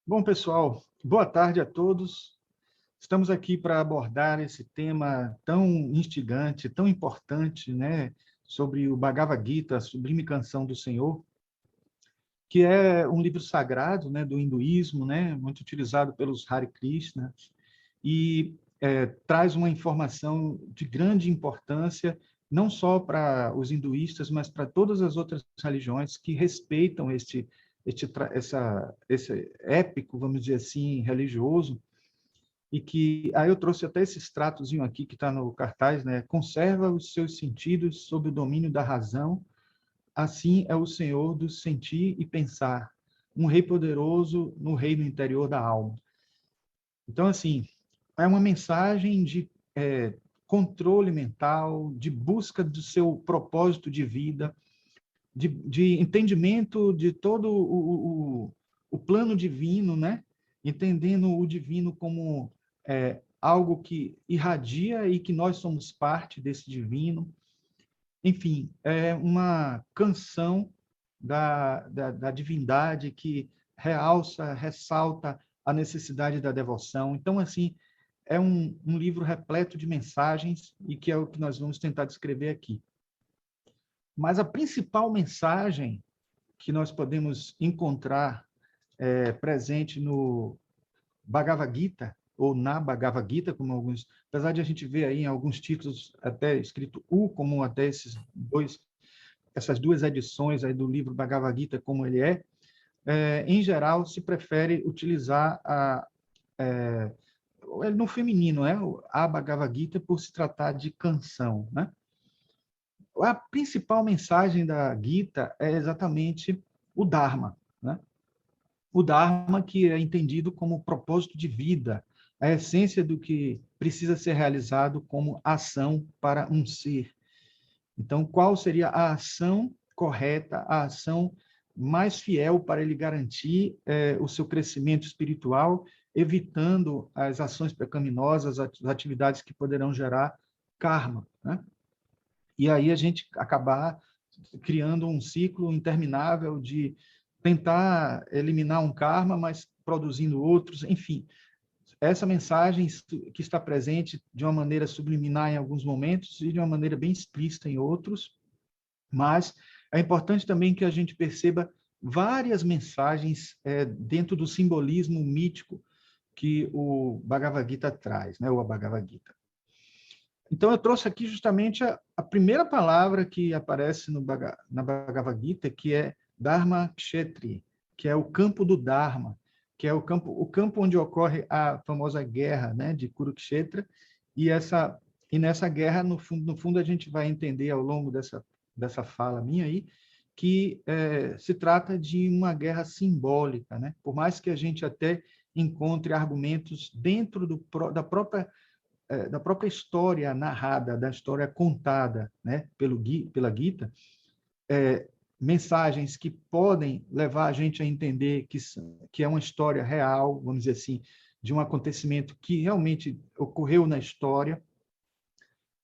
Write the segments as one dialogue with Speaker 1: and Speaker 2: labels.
Speaker 1: Bom, pessoal, boa tarde a todos. Estamos aqui para abordar esse tema tão instigante, tão importante, né, sobre o Bhagavad Gita, a Sublime Canção do Senhor, que é um livro sagrado, né, do hinduísmo, né, muito utilizado pelos Hare Krishna, e traz uma informação de grande importância, não só para os hinduístas, mas para todas as outras religiões que respeitam esse épico, vamos dizer assim, religioso, e que aí eu trouxe até esse extratozinho aqui que está no cartaz, né? Conserva os seus sentidos sob o domínio da razão, assim é o Senhor do sentir e pensar, um rei poderoso no reino interior da alma. Então, assim, é uma mensagem de controle mental, de busca do seu propósito de vida, de entendimento de todo o plano divino, né? Entendendo o divino como algo que irradia e que nós somos parte desse divino. Enfim, é uma canção da divindade que realça, ressalta a necessidade da devoção. Então, assim, é um livro repleto de mensagens e que é o que nós vamos tentar descrever aqui. Mas a principal mensagem que nós podemos encontrar presente no Bhagavad Gita, ou na Bhagavad Gita, como alguns, apesar de a gente ver aí em alguns títulos até escrito U, como até essas duas edições aí do livro Bhagavad Gita, como ele em geral se prefere utilizar no feminino, né? A Bhagavad Gita por se tratar de canção, né? A principal mensagem da Gita é exatamente o Dharma, né? O Dharma que é entendido como propósito de vida, a essência do que precisa ser realizado como ação para um ser. Então, qual seria a ação correta, a ação mais fiel para ele garantir o seu crescimento espiritual, evitando as ações pecaminosas, as atividades que poderão gerar karma, né? E aí a gente acabar criando um ciclo interminável de tentar eliminar um karma, mas produzindo outros, enfim. Essa mensagem que está presente de uma maneira subliminar em alguns momentos e de uma maneira bem explícita em outros, mas é importante também que a gente perceba várias mensagens dentro do simbolismo mítico que o Bhagavad Gita traz, né, o Bhagavad Gita. Então, eu trouxe aqui justamente a primeira palavra que aparece na Bhagavad Gita, que é Dharma Kshetri, que é o campo do Dharma, que é o campo onde ocorre a famosa guerra, né, de Kurukshetra, e nessa guerra, no fundo, a gente vai entender ao longo dessa fala minha aí, que se trata de uma guerra simbólica, né? Por mais que a gente até encontre argumentos dentro da própria história narrada, da história contada, né, pela Gita, mensagens que podem levar a gente a entender que é uma história real, vamos dizer assim, de um acontecimento que realmente ocorreu na história.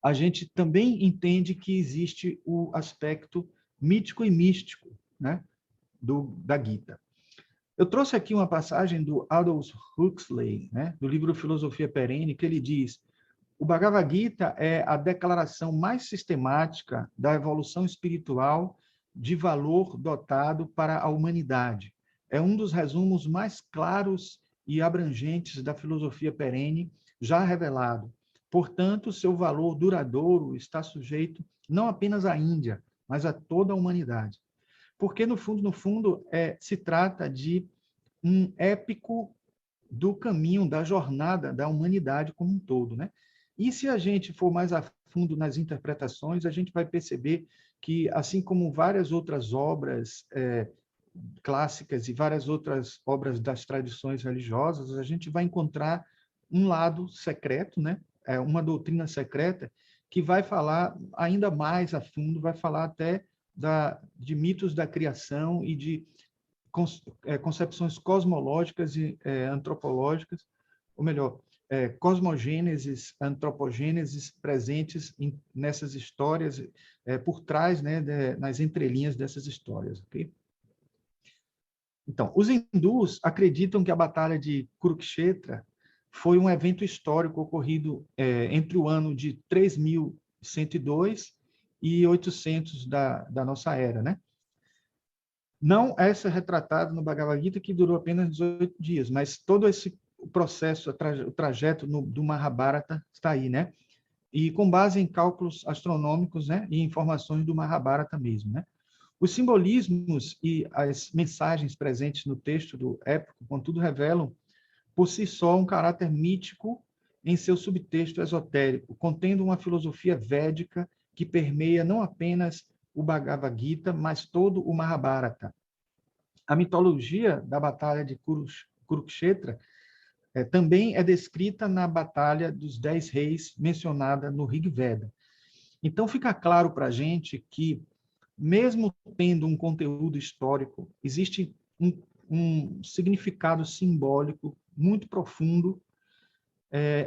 Speaker 1: A gente também entende que existe o aspecto mítico e místico, né, da Gita. Eu trouxe aqui uma passagem do Aldous Huxley, né, do livro Filosofia Perene, que ele diz: o Bhagavad Gita é a declaração mais sistemática da evolução espiritual de valor dotado para a humanidade. É um dos resumos mais claros e abrangentes da filosofia perene já revelado. Portanto, seu valor duradouro está sujeito não apenas à Índia, mas a toda a humanidade. Porque, no fundo, se trata de um épico do caminho, da jornada da humanidade como um todo, né? E se a gente for mais a fundo nas interpretações, a gente vai perceber que, assim como várias outras obras clássicas e várias outras obras das tradições religiosas, a gente vai encontrar um lado secreto, né? Uma doutrina secreta que vai falar ainda mais a fundo, vai falar até de mitos da criação e de concepções cosmológicas e antropológicas, ou melhor, cosmogêneses, antropogêneses presentes nessas histórias, por trás, né, nas entrelinhas dessas histórias. Okay? Então, os hindus acreditam que a Batalha de Kurukshetra foi um evento histórico ocorrido entre o ano de 3102 e 800 da nossa era, né? Não essa retratada no Bhagavad Gita, que durou apenas 18 dias, mas todo esse processo, o trajeto do Mahabharata está aí, né? E com base em cálculos astronômicos, né? E informações do Mahabharata mesmo, né? Os simbolismos e as mensagens presentes no texto do épico, contudo, revelam por si só um caráter mítico em seu subtexto esotérico, contendo uma filosofia védica que permeia não apenas o Bhagavad Gita, mas todo o Mahabharata. A mitologia da Batalha de Kurukshetra também é descrita na Batalha dos 10 Reis, mencionada no Rig Veda. Então, fica claro para a gente que, mesmo tendo um conteúdo histórico, existe um significado simbólico muito profundo,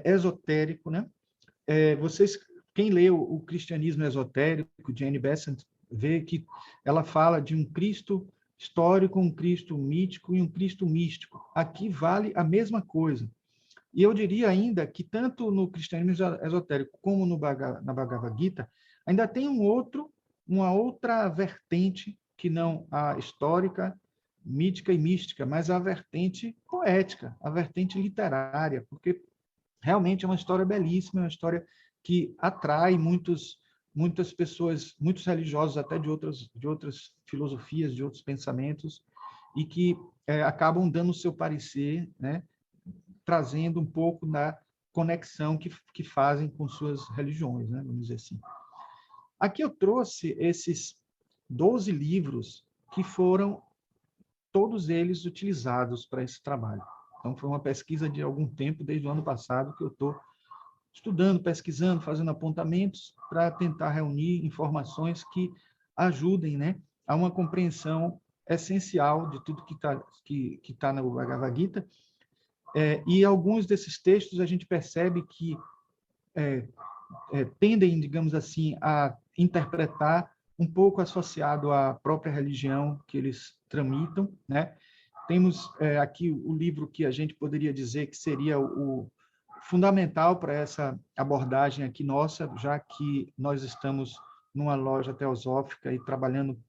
Speaker 1: esotérico, né? Quem lê o Cristianismo Esotérico, Jane Besant, vê que ela fala de um Cristo histórico, um Cristo mítico e um Cristo místico. Aqui vale a mesma coisa. E eu diria ainda que tanto no cristianismo esotérico como na Bhagavad Gita, ainda tem uma outra vertente que não a histórica, mítica e mística, mas a vertente poética, a vertente literária, porque realmente é uma história belíssima, é uma história que atrai muitas pessoas, muitos religiosos até de outras filosofias, de outros pensamentos, e que acabam dando o seu parecer, né, trazendo um pouco da conexão que fazem com suas religiões, né, vamos dizer assim. Aqui eu trouxe esses 12 livros que foram todos eles utilizados para esse trabalho. Então, foi uma pesquisa de algum tempo, desde o ano passado, que eu estou estudando, pesquisando, fazendo apontamentos para tentar reunir informações que ajudem, né, a uma compreensão essencial de tudo que tá no Bhagavad Gita. E alguns desses textos a gente percebe que tendem, digamos assim, a interpretar um pouco associado à própria religião que eles tramitam, né? Temos aqui o livro que a gente poderia dizer que seria o fundamental para essa abordagem aqui nossa, já que nós estamos numa loja teosófica e trabalhando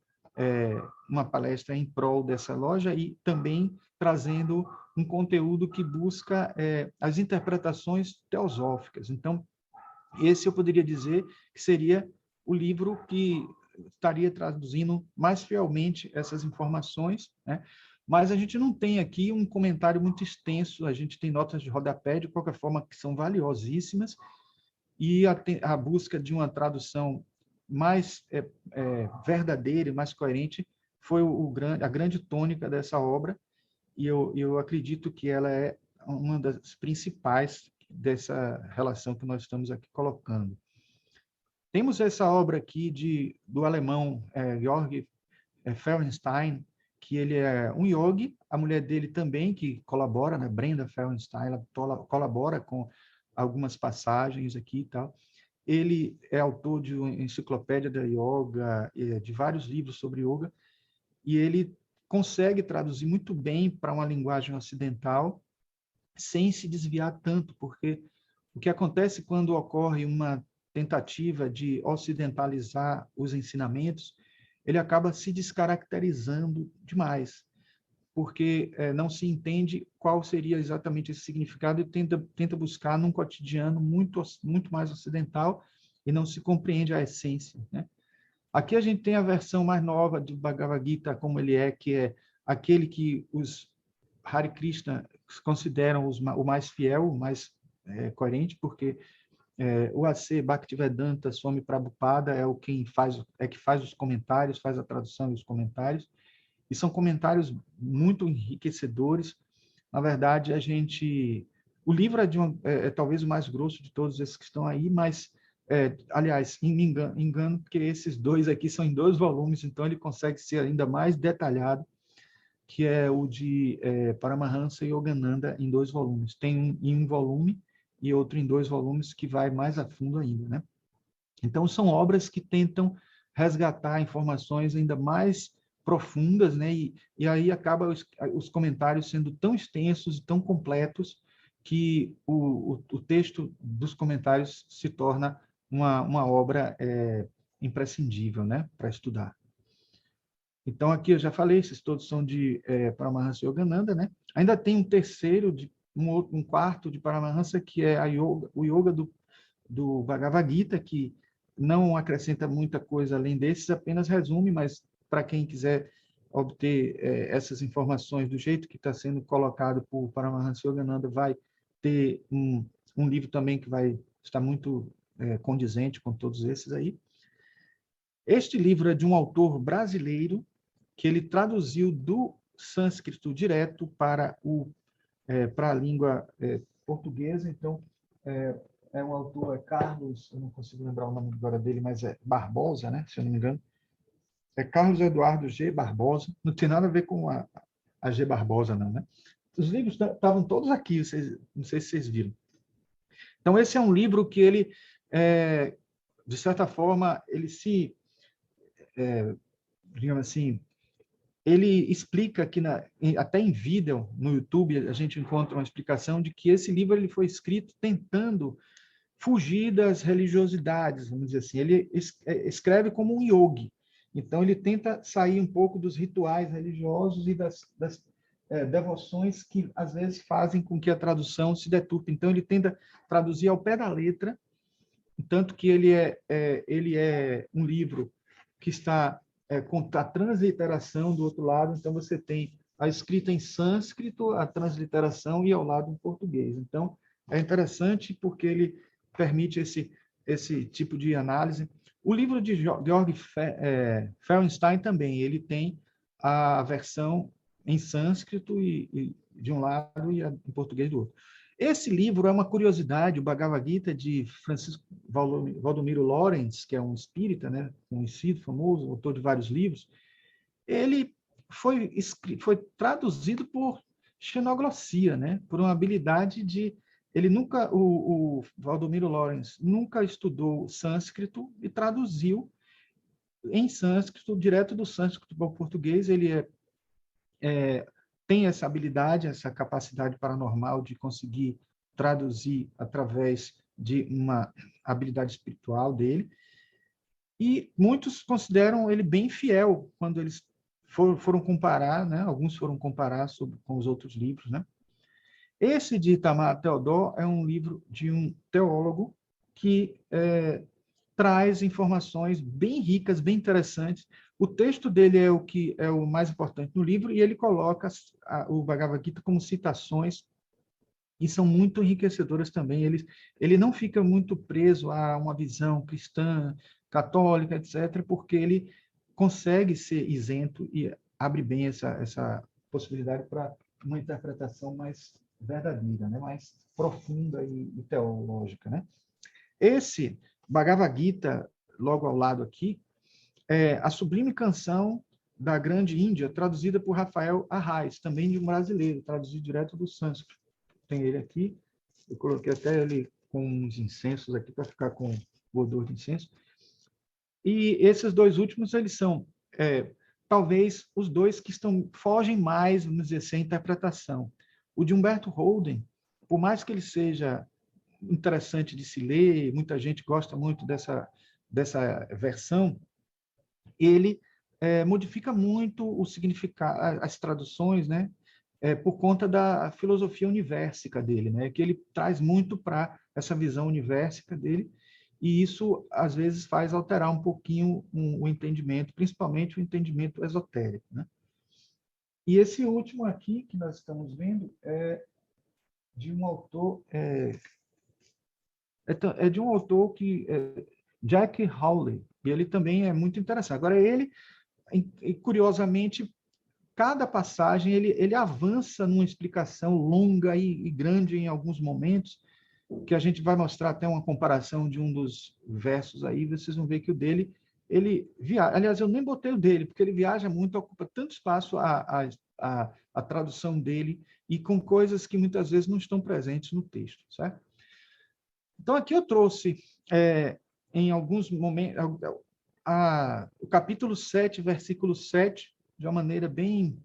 Speaker 1: uma palestra em prol dessa loja e também trazendo um conteúdo que busca as interpretações teosóficas. Então, esse eu poderia dizer que seria o livro que estaria traduzindo mais fielmente essas informações, né? Mas a gente não tem aqui um comentário muito extenso, a gente tem notas de rodapé, de qualquer forma, que são valiosíssimas, e a busca de uma tradução mais verdadeira e mais coerente foi a grande tônica dessa obra, e eu acredito que ela é uma das principais dessa relação que nós estamos aqui colocando. Temos essa obra aqui do alemão Georg Fehrenstein, que ele é um yogi, a mulher dele também, que colabora, né, Brenda Fehrenstein, ela colabora com algumas passagens aqui e tal. Ele é autor de uma enciclopédia da yoga, de vários livros sobre yoga, e ele consegue traduzir muito bem para uma linguagem ocidental, sem se desviar tanto, porque o que acontece quando ocorre uma tentativa de ocidentalizar os ensinamentos, ele acaba se descaracterizando demais, porque não se entende qual seria exatamente esse significado e tenta buscar num cotidiano muito mais ocidental e não se compreende a essência, né? Aqui a gente tem a versão mais nova do Bhagavad Gita, como ele que é aquele que os Hare Krishna consideram o mais fiel, o mais coerente, porque o A.C. Bhaktivedanta Swami Prabhupada que faz os comentários, faz a tradução e os comentários, e são comentários muito enriquecedores. Na verdade, o livro é talvez o mais grosso de todos esses que estão aí, mas aliás, me engano, porque esses dois aqui são em 2 volumes, então ele consegue ser ainda mais detalhado, que é o de Paramahansa Yogananda em 2 volumes. Tem um em 1 volume e outro em 2 volumes que vai mais a fundo ainda, né? Então, são obras que tentam resgatar informações ainda mais profundas, né? E aí acaba os comentários sendo tão extensos e tão completos que o texto dos comentários se torna uma obra imprescindível, né? Para estudar. Então, aqui eu já falei, esses todos são de Paramahansa Yogananda, né? Ainda tem um terceiro, um quarto de Paramahansa, que é o Yoga do Bhagavad Gita, que não acrescenta muita coisa além desses, apenas resume, mas para quem quiser obter essas informações do jeito que está sendo colocado por Paramahansa Yogananda, vai ter um livro também que vai estar muito condizente com todos esses aí. Este livro é de um autor brasileiro que ele traduziu do sânscrito direto para a língua portuguesa. Então, um autor, Carlos, eu não consigo lembrar o nome agora dele, mas é Barbosa, né? Se eu não me engano. É Carlos Eduardo G. Barbosa. Não tem nada a ver com a G. Barbosa, não, né? Os livros estavam todos aqui, não sei se vocês viram. Então, esse é um livro que ele, de certa forma, ele se, digamos assim, ele explica que até em vídeo no YouTube a gente encontra uma explicação de que esse livro ele foi escrito tentando fugir das religiosidades, vamos dizer assim. Ele escreve como um yogi. Então ele tenta sair um pouco dos rituais religiosos e das devoções que às vezes fazem com que a tradução se deturpe. Então ele tenta traduzir ao pé da letra, tanto que ele é um livro que está com a transliteração do outro lado, então você tem a escrita em sânscrito, a transliteração e ao lado em português. Então, é interessante porque ele permite esse tipo de análise. O livro de Georg Feuerstein também, ele tem a versão em sânscrito e de um lado e em português do outro. Esse livro é uma curiosidade, o Bhagavad Gita, de Francisco Valdomiro Lawrence, que é um espírita, né, conhecido, famoso, autor de vários livros. Ele foi traduzido por xenoglossia, né, por uma habilidade de... Ele nunca, o Valdomiro Lawrence nunca estudou sânscrito e traduziu em sânscrito, direto do sânscrito para o português. Ele tem essa habilidade, essa capacidade paranormal de conseguir traduzir através de uma habilidade espiritual dele. E muitos consideram ele bem fiel quando eles foram comparar, né? Alguns foram comparar com os outros livros, né? Esse de Itamar Theodor é um livro de um teólogo que traz informações bem ricas, bem interessantes. O texto dele é o que é o mais importante no livro, e ele coloca o Bhagavad Gita como citações, e são muito enriquecedoras também. Ele não fica muito preso a uma visão cristã, católica, etc., porque ele consegue ser isento e abre bem essa possibilidade para uma interpretação mais verdadeira, né? Mais profunda e teológica, né? Esse Bhagavad Gita, logo ao lado aqui, é a Sublime Canção da Grande Índia, traduzida por Rafael Arraes, também de um brasileiro, traduzido direto do sânscrito. Tem ele aqui, eu coloquei até ele com uns incensos aqui para ficar com o odor de incenso. E esses dois últimos, eles são talvez os dois que fogem mais, vamos dizer assim, a interpretação. O de Humberto Holden, por mais que ele seja interessante de se ler, muita gente gosta muito dessa versão, ele modifica muito o significado, as traduções, né? Por conta da filosofia universica dele, né? Que ele traz muito para essa visão universica dele, e isso, às vezes, faz alterar um pouquinho o entendimento, principalmente o entendimento esotérico, né? E esse último aqui, que nós estamos vendo, é de um autor... É de um autor que Jack Howley, e ele também é muito interessante. Agora, ele, curiosamente, cada passagem ele avança numa explicação longa e grande em alguns momentos, que a gente vai mostrar até uma comparação de um dos versos aí, vocês vão ver que o dele, ele viaja. Aliás, eu nem botei o dele, porque ele viaja muito, ocupa tanto espaço a tradução dele, e com coisas que muitas vezes não estão presentes no texto, certo? Então, aqui eu trouxe, em alguns momentos, o capítulo 7, versículo 7 de uma maneira bem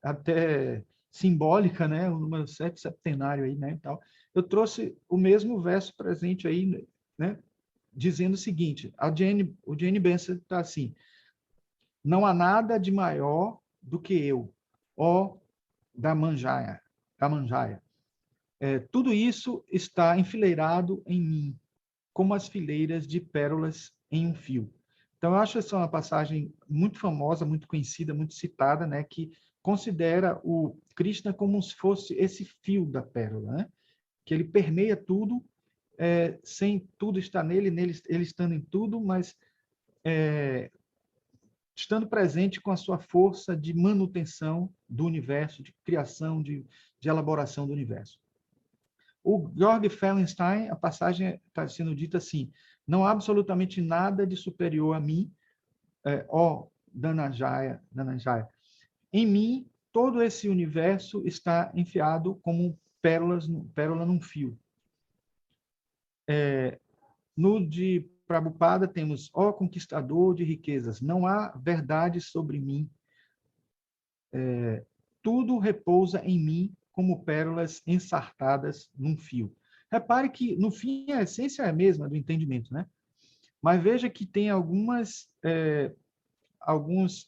Speaker 1: até simbólica, né? O número 7 septenário aí, né? E tal. Eu trouxe o mesmo verso presente aí, né? Dizendo o seguinte: o Jane Benson está assim: não há nada de maior do que eu, ó da manjaia. Tudo isso está enfileirado em mim, como as fileiras de pérolas em um fio. Então, eu acho essa uma passagem muito famosa, muito conhecida, muito citada, né, que considera o Krishna como se fosse esse fio da pérola, né, que ele permeia tudo, sem tudo estar nele, ele estando em tudo, mas estando presente com a sua força de manutenção do universo, de criação, de elaboração do universo. O Georg Fellenstein, a passagem está sendo dita assim: não há absolutamente nada de superior a mim, ó Dhananjaya. Em mim, todo esse universo está enfiado como pérola num fio. No de Prabhupada temos: ó conquistador de riquezas, não há verdade sobre mim. Tudo repousa em mim como pérolas ensartadas num fio. Repare que, no fim, a essência é a mesma do entendimento, né? Mas veja que tem alguns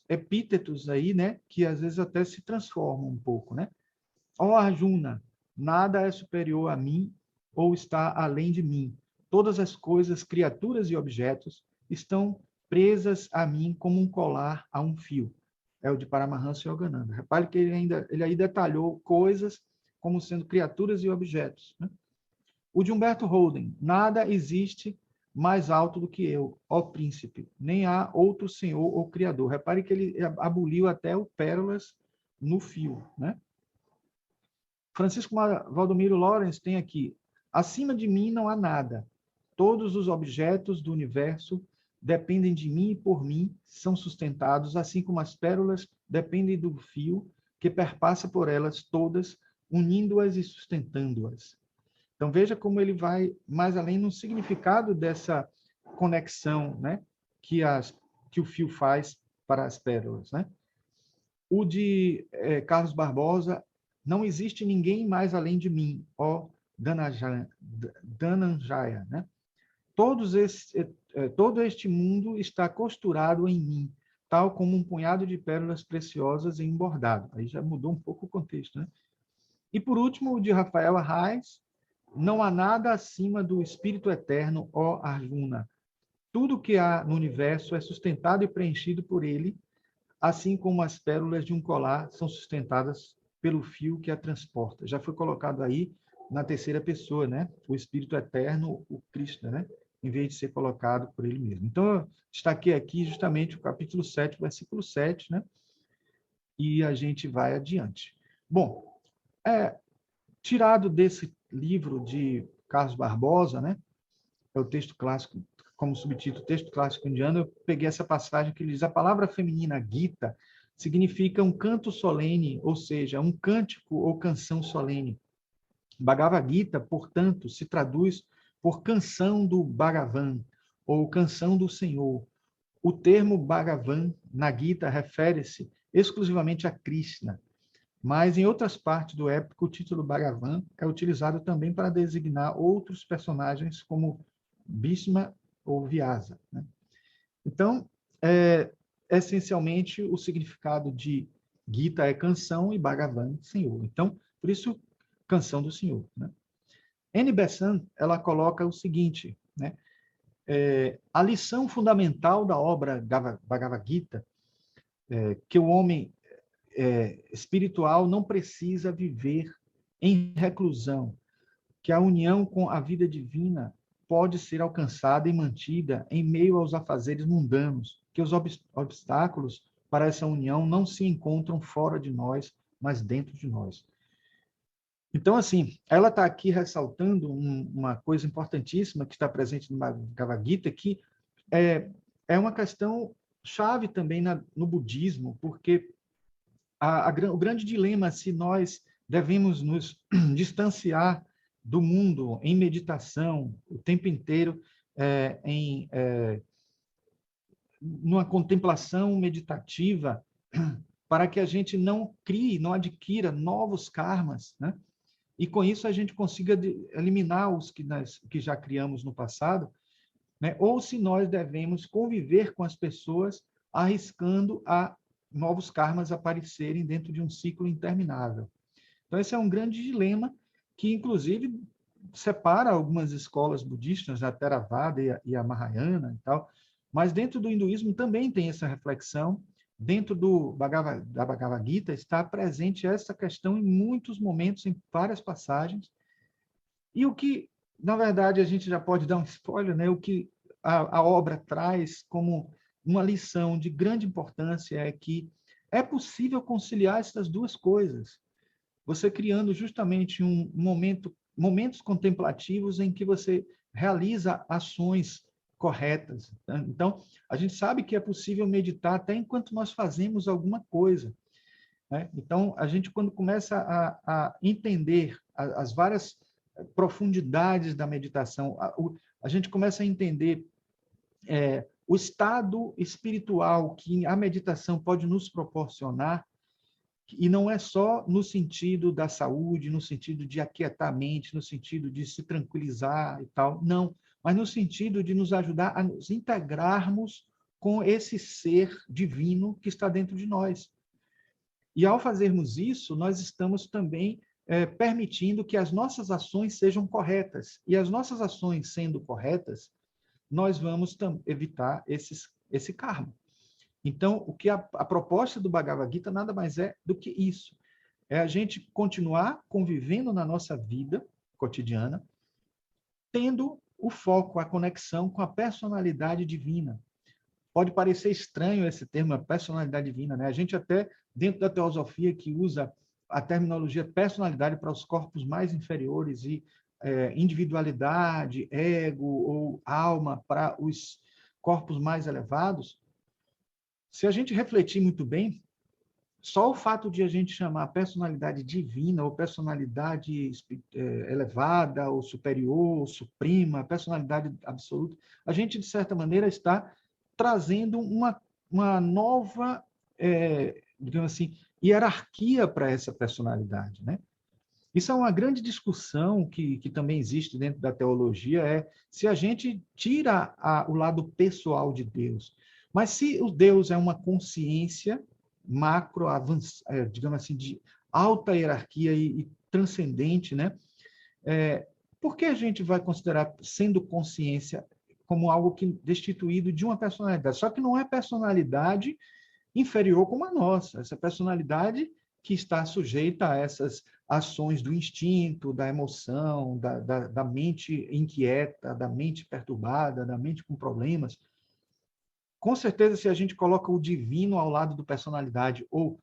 Speaker 1: epítetos aí, né? Que às vezes até se transformam um pouco, né? Ó Arjuna, nada é superior a mim ou está além de mim. Todas as coisas, criaturas e objetos estão presas a mim como um colar a um fio. É o de Paramahansa Yogananda. Repare que ele aí detalhou coisas como sendo criaturas e objetos, né? O de Humberto Holden: nada existe mais alto do que eu, ó príncipe, nem há outro senhor ou criador. Repare que ele aboliu até o pérolas no fio, né? Francisco Valdomiro Lawrence tem aqui: acima de mim não há nada. Todos os objetos do universo dependem de mim e por mim são sustentados, assim como as pérolas dependem do fio que perpassa por elas todas, unindo-as e sustentando-as. Então, veja como ele vai mais além no significado dessa conexão, né, que o fio faz para as pérolas, né? O de Carlos Barbosa: não existe ninguém mais além de mim, ó Dhananjaya, né? Todo este mundo está costurado em mim, tal como um punhado de pérolas preciosas em um bordado. Aí já mudou um pouco o contexto, né? E, por último, o de Rafael Arraes: não há nada acima do Espírito Eterno, ó Arjuna. Tudo que há no universo é sustentado e preenchido por ele, assim como as pérolas de um colar são sustentadas pelo fio que a transporta. Já foi colocado aí na terceira pessoa, né? O Espírito Eterno, o Krishna, né? Em vez de ser colocado por ele mesmo. Então, eu destaquei aqui justamente o capítulo 7, versículo 7, né? E a gente vai adiante. Bom, tirado desse livro de Carlos Barbosa, né? É o texto clássico, como subtítulo, texto clássico indiano, eu peguei essa passagem que ele diz: a palavra feminina Gita significa um canto solene, ou seja, um cântico ou canção solene. Bhagavad Gita, portanto, se traduz por canção do Bhagavan, ou canção do Senhor. O termo Bhagavan na Gita refere-se exclusivamente a Krishna, mas em outras partes do épico o título Bhagavan é utilizado também para designar outros personagens como Bhishma ou Vyasa, né? Então, essencialmente, o significado de Gita é canção e Bhagavan, Senhor. Então, por isso, canção do Senhor, né? Annie Besant, ela coloca o seguinte, né? A lição fundamental da obra Bhagavad Gita que o homem espiritual não precisa viver em reclusão, que a união com a vida divina pode ser alcançada e mantida em meio aos afazeres mundanos, que os obstáculos para essa união não se encontram fora de nós, mas dentro de nós. Então, assim, ela está aqui ressaltando uma coisa importantíssima que está presente no Bhagavad Gita, que é uma questão chave também no budismo, porque o grande dilema, se nós devemos nos distanciar do mundo em meditação o tempo inteiro, numa contemplação meditativa, para que a gente não crie, não adquira novos karmas, né? E com isso a gente consiga eliminar os que já criamos no passado, né? Ou se nós devemos conviver com as pessoas arriscando a novos karmas aparecerem dentro de um ciclo interminável. Então, esse é um grande dilema que, inclusive, separa algumas escolas budistas, a Theravada e a Mahayana e tal, mas dentro do hinduísmo também tem essa reflexão. Dentro da Bhagavad Gita está presente essa questão em muitos momentos, em várias passagens. E o que, na verdade, a gente já pode dar um spoiler, né? O que a obra traz como uma lição de grande importância é que é possível conciliar essas duas coisas. Você criando justamente momentos contemplativos em que você realiza ações corretas. Então, a gente sabe que é possível meditar até enquanto nós fazemos alguma coisa, né? Então, a gente, quando começa a entender as várias profundidades da meditação, a gente começa a entender o estado espiritual que a meditação pode nos proporcionar, e não é só no sentido da saúde, no sentido de aquietar a mente, no sentido de se tranquilizar e tal, não, mas no sentido de nos ajudar a nos integrarmos com esse ser divino que está dentro de nós. E ao fazermos isso, nós estamos também permitindo que as nossas ações sejam corretas. E as nossas ações sendo corretas, nós vamos evitar esse karma. Então, o que a proposta do Bhagavad Gita nada mais é do que isso. É a gente continuar convivendo na nossa vida cotidiana, tendo o foco, a conexão com a personalidade divina. Pode parecer estranho esse termo, a personalidade divina, né? A gente até, dentro da teosofia, que usa a terminologia personalidade para os corpos mais inferiores e individualidade, ego ou alma para os corpos mais elevados, se a gente refletir muito bem, só o fato de a gente chamar personalidade divina ou personalidade elevada ou superior, ou suprema, personalidade absoluta, a gente, de certa maneira, está trazendo uma nova, digamos assim, hierarquia para essa personalidade, né? Isso é uma grande discussão que também existe dentro da teologia, se a gente tira o lado pessoal de Deus. Mas se o Deus é uma consciência macro, digamos assim, de alta hierarquia e transcendente, né? Por que a gente vai considerar sendo consciência como algo que destituído de uma personalidade? Só que não é personalidade inferior como a nossa. Essa personalidade que está sujeita a essas ações do instinto, da emoção, da mente inquieta, da mente perturbada, da mente com problemas. Com certeza, se a gente coloca o divino ao lado do personalidade ou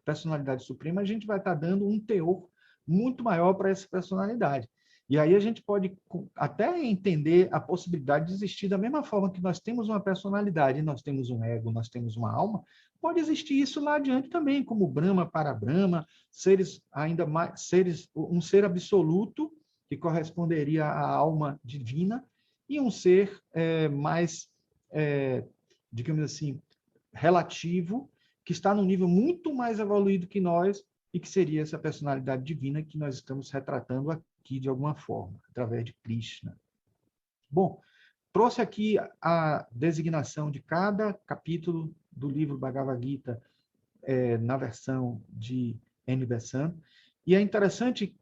Speaker 1: personalidade suprema, a gente vai estar dando um teor muito maior para essa personalidade. E aí a gente pode até entender a possibilidade de existir da mesma forma que nós temos uma personalidade, nós temos um ego, nós temos uma alma, pode existir isso lá adiante também, como Brahma, Parabrahma, seres ainda mais, um ser absoluto que corresponderia à alma divina e um ser mais digamos assim, relativo, que está num nível muito mais evoluído que nós e que seria essa personalidade divina que nós estamos retratando aqui de alguma forma, através de Krishna. Bom, trouxe aqui a designação de cada capítulo do livro Bhagavad Gita na versão de N. Besant, e é interessante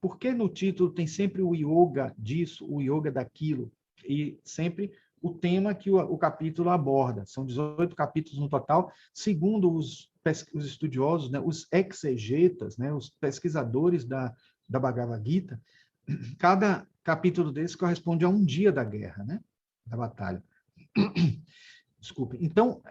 Speaker 1: porque no título tem sempre o yoga disso, o yoga daquilo, e sempre o tema que o capítulo aborda. São 18 capítulos no total, segundo os estudiosos, né, os exegetas, né, os pesquisadores da Bhagavad Gita, cada capítulo desse corresponde a um dia da guerra, né, da batalha. Desculpe. Então,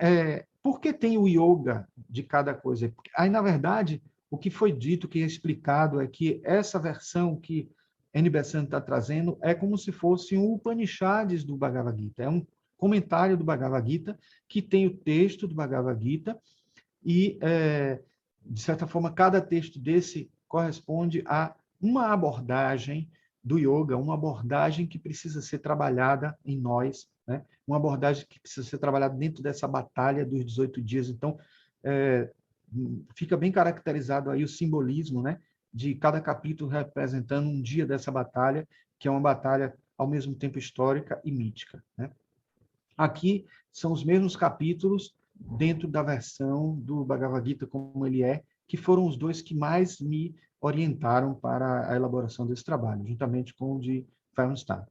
Speaker 1: por que tem o yoga de cada coisa? Aí, na verdade, o que foi dito, que é explicado, é que essa versão que N. Besant está trazendo é como se fosse um Upanishads do Bhagavad Gita. É um comentário do Bhagavad Gita que tem o texto do Bhagavad Gita e, de certa forma, cada texto desse corresponde a uma abordagem do yoga, uma abordagem que precisa ser trabalhada em nós, né? Uma abordagem que precisa ser trabalhada dentro dessa batalha dos 18 dias. Então, fica bem caracterizado aí o simbolismo, né, de cada capítulo representando um dia dessa batalha, que é uma batalha ao mesmo tempo histórica e mítica, né? Aqui são os mesmos capítulos dentro da versão do Bhagavad Gita como ele é, que foram os dois que mais me orientaram para a elaboração desse trabalho, juntamente com o de Feinstein.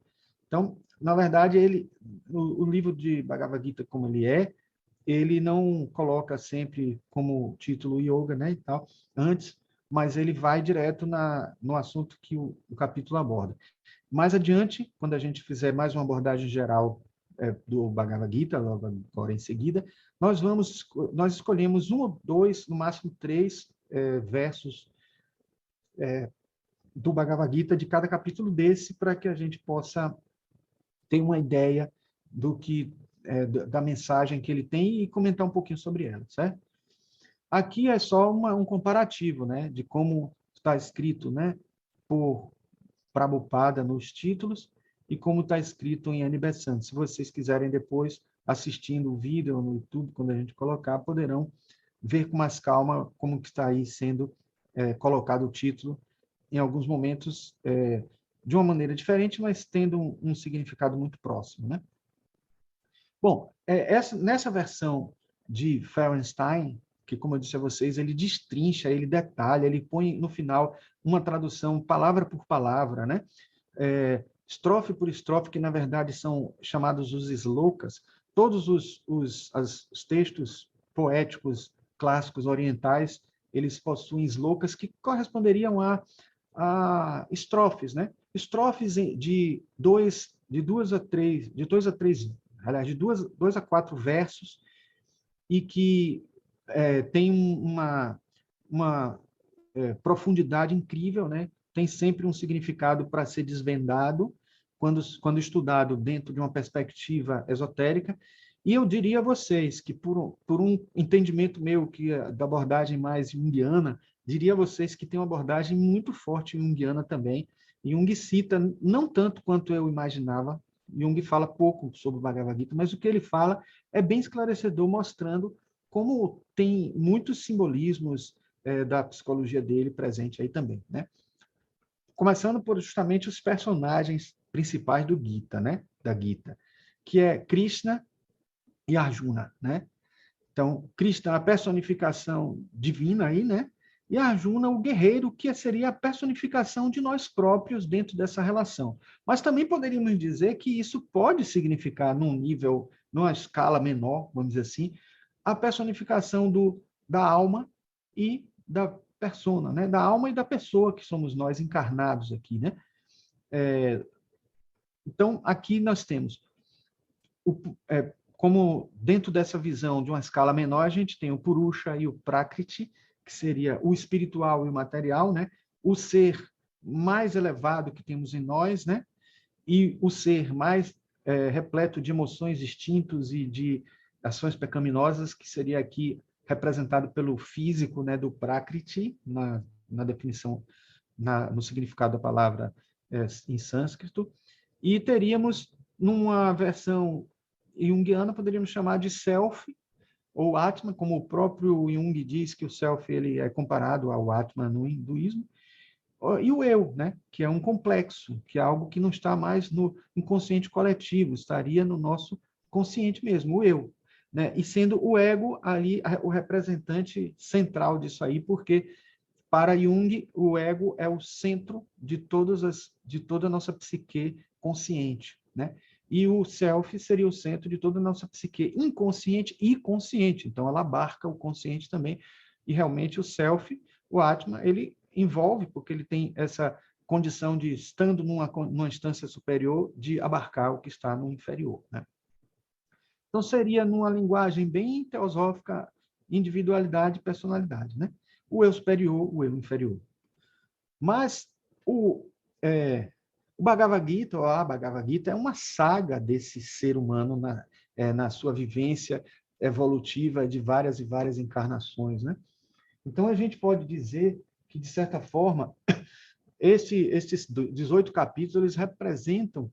Speaker 1: Então, na verdade, o livro de Bhagavad Gita como ele não coloca sempre como título yoga, né, e tal, antes, mas ele vai direto no assunto que o capítulo aborda. Mais adiante, quando a gente fizer mais uma abordagem geral do Bhagavad Gita, logo agora em seguida, nós escolhemos um ou dois, no máximo três versos do Bhagavad Gita de cada capítulo desse, para que a gente possa ter uma ideia do que da mensagem que ele tem e comentar um pouquinho sobre ela, certo? Aqui é só um comparativo, né, de como está escrito, né, por Prabhupada nos títulos e como está escrito em Annie Besant. Se vocês quiserem depois, assistindo o vídeo no YouTube, quando a gente colocar, poderão ver com mais calma como que está aí sendo colocado o título, em alguns momentos de uma maneira diferente, mas tendo um significado muito próximo, né? Bom, nessa versão de Feinstein, que, como eu disse a vocês, ele destrincha, ele detalha, ele põe no final uma tradução palavra por palavra, né? Estrofe por estrofe, que na verdade são chamados os slokas. Todos os textos poéticos clássicos orientais, eles possuem slokas que corresponderiam a estrofes, né? Estrofes de dois a três, aliás, de dois a quatro versos, e que tem uma profundidade incrível, né? Tem sempre um significado para ser desvendado, quando estudado dentro de uma perspectiva esotérica. E eu diria a vocês que, por um entendimento meu da abordagem mais junguiana, diria a vocês que tem uma abordagem muito forte junguiana também. Jung cita, não tanto quanto eu imaginava, Jung fala pouco sobre o Bhagavad Gita, mas o que ele fala é bem esclarecedor, mostrando como tem muitos simbolismos da psicologia dele presente aí também, né? Começando por justamente os personagens principais do Gita, né? Da Gita, que é Krishna e Arjuna, né? Então, Krishna, a personificação divina aí, né? E Arjuna, o guerreiro, que seria a personificação de nós próprios dentro dessa relação. Mas também poderíamos dizer que isso pode significar, numa escala menor, vamos dizer assim, a personificação da alma e da persona, né? Da alma e da pessoa que somos nós encarnados aqui, né? Então, aqui nós temos como dentro dessa visão de uma escala menor, a gente tem o Purusha e o Prakriti, que seria o espiritual e o material, né? O ser mais elevado que temos em nós, né? E o ser mais repleto de emoções, instintos e de ações pecaminosas, que seria aqui representado pelo físico, né, do Prakriti, na definição, no significado da palavra em sânscrito. E teríamos, numa versão junguiana, poderíamos chamar de self, ou Atma, como o próprio Jung diz que o self ele é comparado ao Atma no hinduísmo, e o eu, né? Que é um complexo, que é algo que não está mais no inconsciente coletivo, estaria no nosso consciente mesmo, o eu, né? E sendo o ego ali o representante central disso aí, porque para Jung o ego é o centro de toda a nossa psique consciente, né? E o self seria o centro de toda a nossa psique inconsciente e consciente. Então ela abarca o consciente também, e realmente o self, o Atma, ele envolve, porque ele tem essa condição de, estando numa instância superior, de abarcar o que está no inferior, né? Então, seria, numa linguagem bem teosófica, individualidade e personalidade, né? O eu superior, o eu inferior. Mas o Bhagavad Gita, ou a Bhagavad Gita, é uma saga desse ser humano na sua vivência evolutiva de várias e várias encarnações, né? Então, a gente pode dizer que, de certa forma, esses 18 capítulos eles representam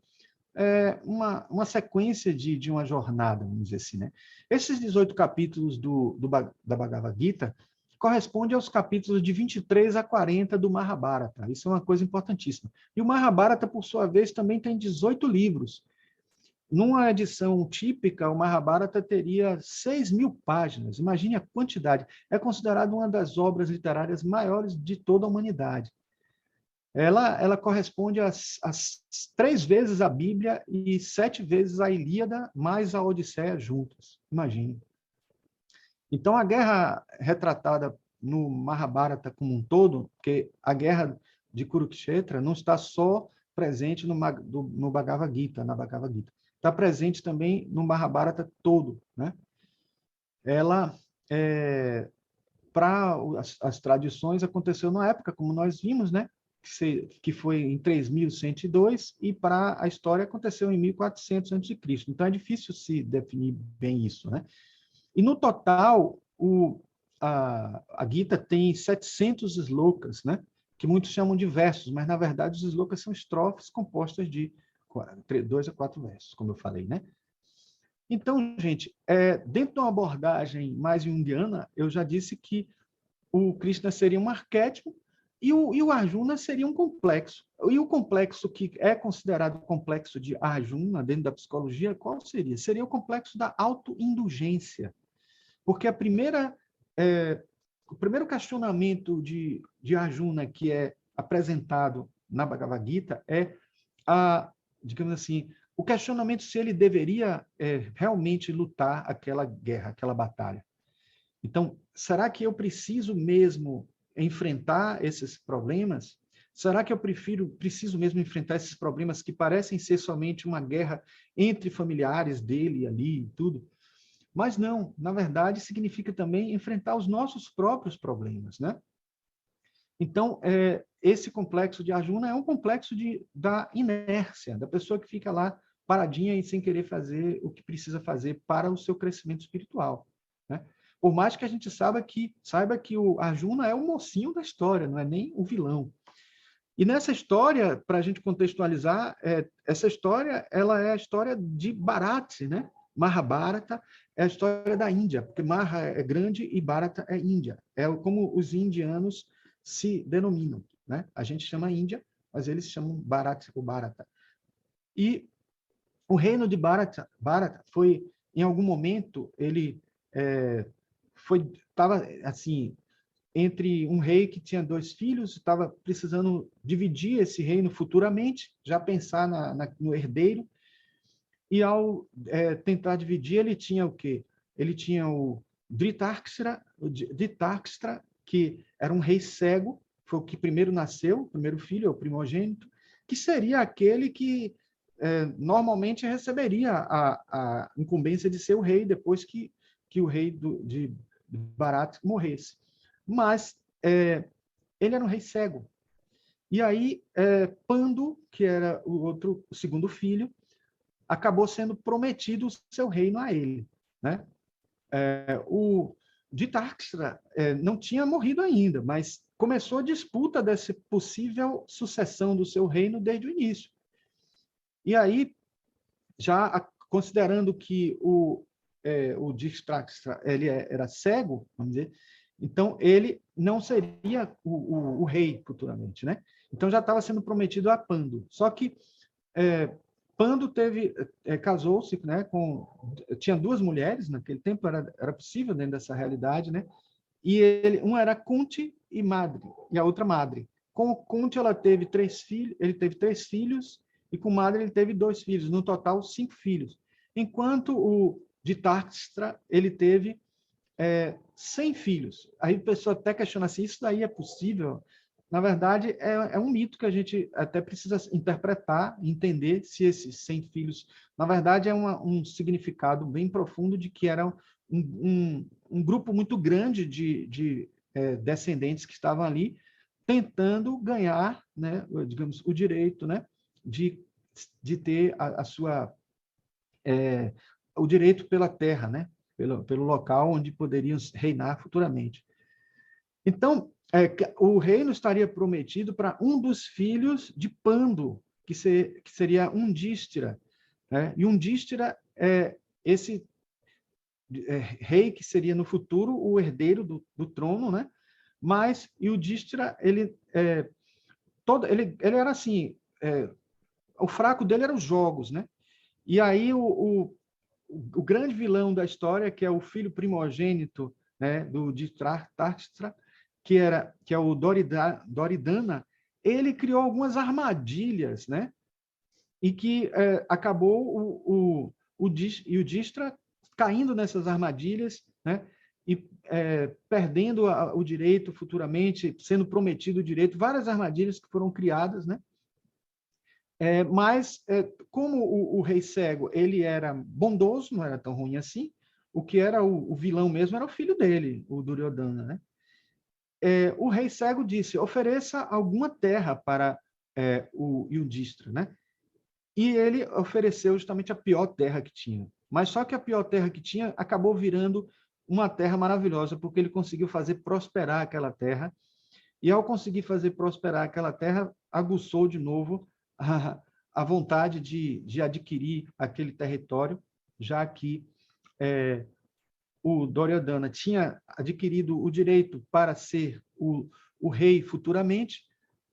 Speaker 1: uma sequência de uma jornada, vamos dizer assim, né? Esses 18 capítulos da Bhagavad Gita correspondem aos capítulos de 23 a 40 do Mahabharata. Isso é uma coisa importantíssima. E o Mahabharata, por sua vez, também tem 18 livros. Numa edição típica, o Mahabharata teria 6.000 páginas. Imagine a quantidade. É considerado uma das obras literárias maiores de toda a humanidade. Ela corresponde às 3 vezes a Bíblia e 7 vezes a Ilíada, mais a Odisseia juntas. Imagine. Então, a guerra retratada no Mahabharata como um todo, porque a guerra de Kurukshetra não está só presente no Bhagavad Gita, na Bhagavad Gita. Está presente também no Mahabharata todo, né? Ela, para as tradições, aconteceu na época, como nós vimos, né? Que foi em 3102, e para a história aconteceu em 1400 a.C. Então, é difícil se definir bem isso, né? E, no total, a Gita tem 700 slokas, né? Que muitos chamam de versos, mas, na verdade, os slokas são estrofes compostas de 2 a 4 versos, como eu falei, né? Então, gente, dentro de uma abordagem mais junguiana, eu já disse que o Krishna seria um arquétipo e o Arjuna seria um complexo. E o complexo que é considerado complexo de Arjuna, dentro da psicologia, qual seria? Seria o complexo da autoindulgência. Porque o primeiro questionamento de Arjuna que é apresentado na Bhagavad Gita é, digamos assim, o questionamento se ele deveria realmente lutar aquela guerra, aquela batalha. Então, será que eu preciso mesmo enfrentar esses problemas? Será que eu preciso mesmo enfrentar esses problemas que parecem ser somente uma guerra entre familiares dele ali e tudo? Mas não, na verdade, significa também enfrentar os nossos próprios problemas, né? Então, esse complexo de Arjuna é um complexo da inércia, da pessoa que fica lá paradinha e sem querer fazer o que precisa fazer para o seu crescimento espiritual, né? Por mais que a gente saiba que o Arjuna é o mocinho da história, não é nem o vilão. E nessa história, para a gente contextualizar, essa história ela é a história de Bharata, né? Mahabharata é a história da Índia, porque Maha é grande e Bharata é Índia. É como os indianos se denominam, né? A gente chama Índia, mas eles chamam Bharata ou Bharata. E o reino de Bharata foi, em algum momento, ele estava assim entre um rei que tinha 2 filhos, estava precisando dividir esse reino futuramente, já pensar no herdeiro, e ao tentar dividir, ele tinha o quê? Ele tinha o Dhritarashtra, que era um rei cego, foi o que primeiro nasceu, o primeiro filho, é o primogênito, que seria aquele que normalmente receberia a incumbência de ser o rei depois que o rei de Bharata morresse. Mas ele era um rei cego. E aí, Pandu, que era o segundo filho, acabou sendo prometido o seu reino a ele, né? O Dhritarashtra não tinha morrido ainda, mas começou a disputa dessa possível sucessão do seu reino desde o início. E aí, já considerando que o Dhritarashtra ele era cego, vamos dizer, então ele não seria o rei futuramente, né? Então já estava sendo prometido a Pandu. Só que Pandu casou-se, né, tinha 2 mulheres naquele tempo, era possível dentro dessa realidade, né? E uma era Kunti e Madri, e a outra Madri. Com Kunti ele teve 3 filhos, e com Madri ele teve 2 filhos, no total 5 filhos. Enquanto o Dhritarashtra ele teve 100 filhos. Aí a pessoa até questiona assim, isso daí é possível? Na verdade, é um mito que a gente até precisa interpretar, entender se esses 100 filhos... Na verdade, é um significado bem profundo de que era um grupo muito grande de descendentes que estavam ali tentando ganhar, né, digamos, o direito, né, de ter o direito pela terra, né, pelo local onde poderiam reinar futuramente. Então, o reino estaria prometido para um dos filhos de Pandu, que seria Undístira, né? E Undístira é esse rei que seria no futuro o herdeiro do trono, né? Mas Yudhishthira, ele era assim, o fraco dele eram os jogos, né? E aí o grande vilão da história, que é o filho primogênito, né, do Dhritarashtra, que é o Doridana, ele criou algumas armadilhas, né? E que acabou o Yudhishthira caindo nessas armadilhas, né? E perdendo o direito futuramente, sendo prometido o direito, várias armadilhas que foram criadas, né? Mas, como o rei cego ele era bondoso, não era tão ruim assim, o que era o vilão mesmo era o filho dele, o Duryodhana, né? O rei cego disse, ofereça alguma terra para o Yudhishthira, né? E ele ofereceu justamente a pior terra que tinha. Mas só que a pior terra que tinha acabou virando uma terra maravilhosa, porque ele conseguiu fazer prosperar aquela terra. E ao conseguir fazer prosperar aquela terra, aguçou de novo a vontade de adquirir aquele território, já que o Duryodhana tinha adquirido o direito para ser o rei futuramente,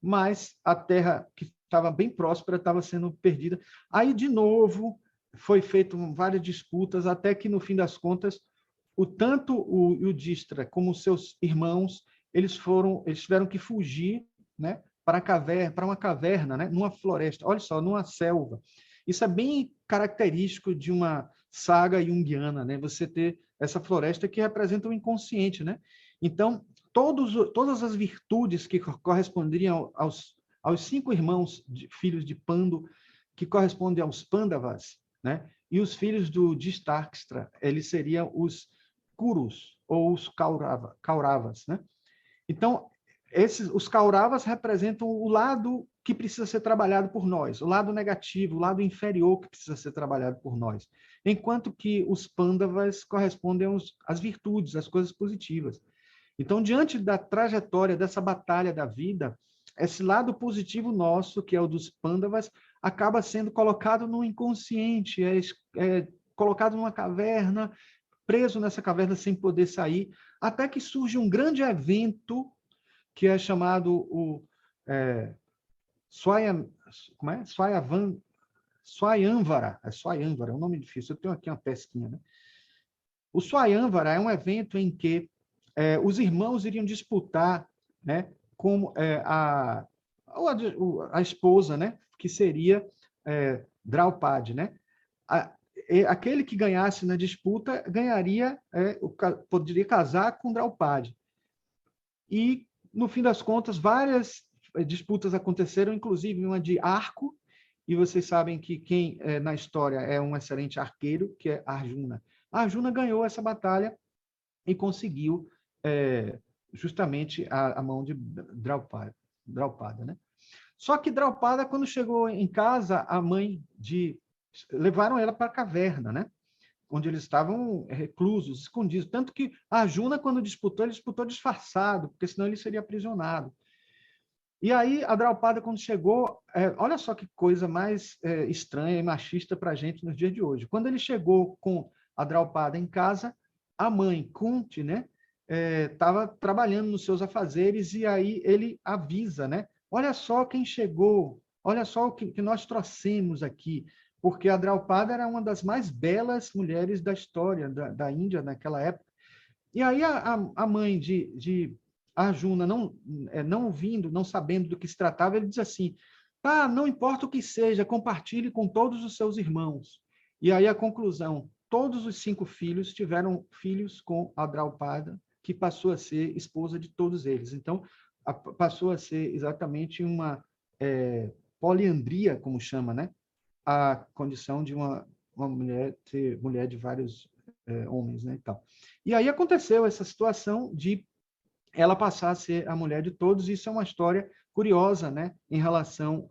Speaker 1: mas a terra que estava bem próspera estava sendo perdida. Aí, de novo, foi feito várias disputas, até que, no fim das contas, tanto o Yudhishthira como os seus irmãos, eles tiveram que fugir, né, para uma caverna, né, numa floresta, olha só, numa selva. Isso é bem característico de uma saga junguiana, né? Você ter essa floresta que representa o inconsciente, né? Então, todas as virtudes que corresponderiam aos 5 irmãos, filhos de Pandu, que correspondem aos Pandavas, né? E os filhos do Dhritarashtra, eles seriam os Kurus, ou os Kauravas, né? Então, os Kauravas representam o lado que precisa ser trabalhado por nós, o lado negativo, o lado inferior que precisa ser trabalhado por nós, enquanto que os Pandavas correspondem às virtudes, às coisas positivas. Então, diante da trajetória dessa batalha da vida, esse lado positivo nosso, que é o dos Pandavas, acaba sendo colocado no inconsciente, colocado numa caverna, preso nessa caverna sem poder sair, até que surge um grande evento que é chamado o Swayamvara. Swayamvara é um nome difícil, eu tenho aqui uma pesquinha, né? O Swayamvara é um evento em que os irmãos iriam disputar, né, com a esposa, né, que seria Draupadi, né? Aquele que ganhasse na disputa ganharia, poderia casar com Draupadi. E, no fim das contas, várias disputas aconteceram, inclusive uma de arco, e vocês sabem que quem na história é um excelente arqueiro, que é Arjuna. Arjuna ganhou essa batalha e conseguiu justamente a mão de Draupada, né? Só que Draupada, quando chegou em casa, a mãe levaram ela para a caverna, né? Onde eles estavam reclusos, escondidos. Tanto que Arjuna, quando disputou, ele disputou disfarçado, porque senão ele seria aprisionado. E aí, a Draupada, quando chegou, olha só que coisa mais estranha e machista para a gente nos dias de hoje. Quando ele chegou com a Draupada em casa, a mãe, Kunti, né, estava trabalhando nos seus afazeres, e aí ele avisa, né? Olha só quem chegou, olha só o que nós trouxemos aqui, porque a Draupada era uma das mais belas mulheres da história da Índia naquela época. E aí a mãe de Arjuna, não ouvindo, não sabendo do que se tratava, ele diz assim, tá, não importa o que seja, compartilhe com todos os seus irmãos. E aí a conclusão, todos os 5 filhos tiveram filhos com a Draupada, que passou a ser esposa de todos eles. Então, passou a ser exatamente uma poliandria, como chama, né? A condição de uma mulher ser mulher de vários homens, né? E aí aconteceu essa situação de ela passar a ser a mulher de todos. Isso é uma história curiosa, né? Em relação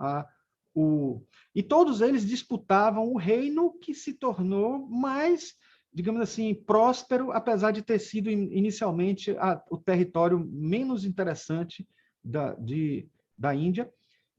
Speaker 1: e todos eles disputavam o reino que se tornou mais, digamos assim, próspero, apesar de ter sido inicialmente o território menos interessante da Índia.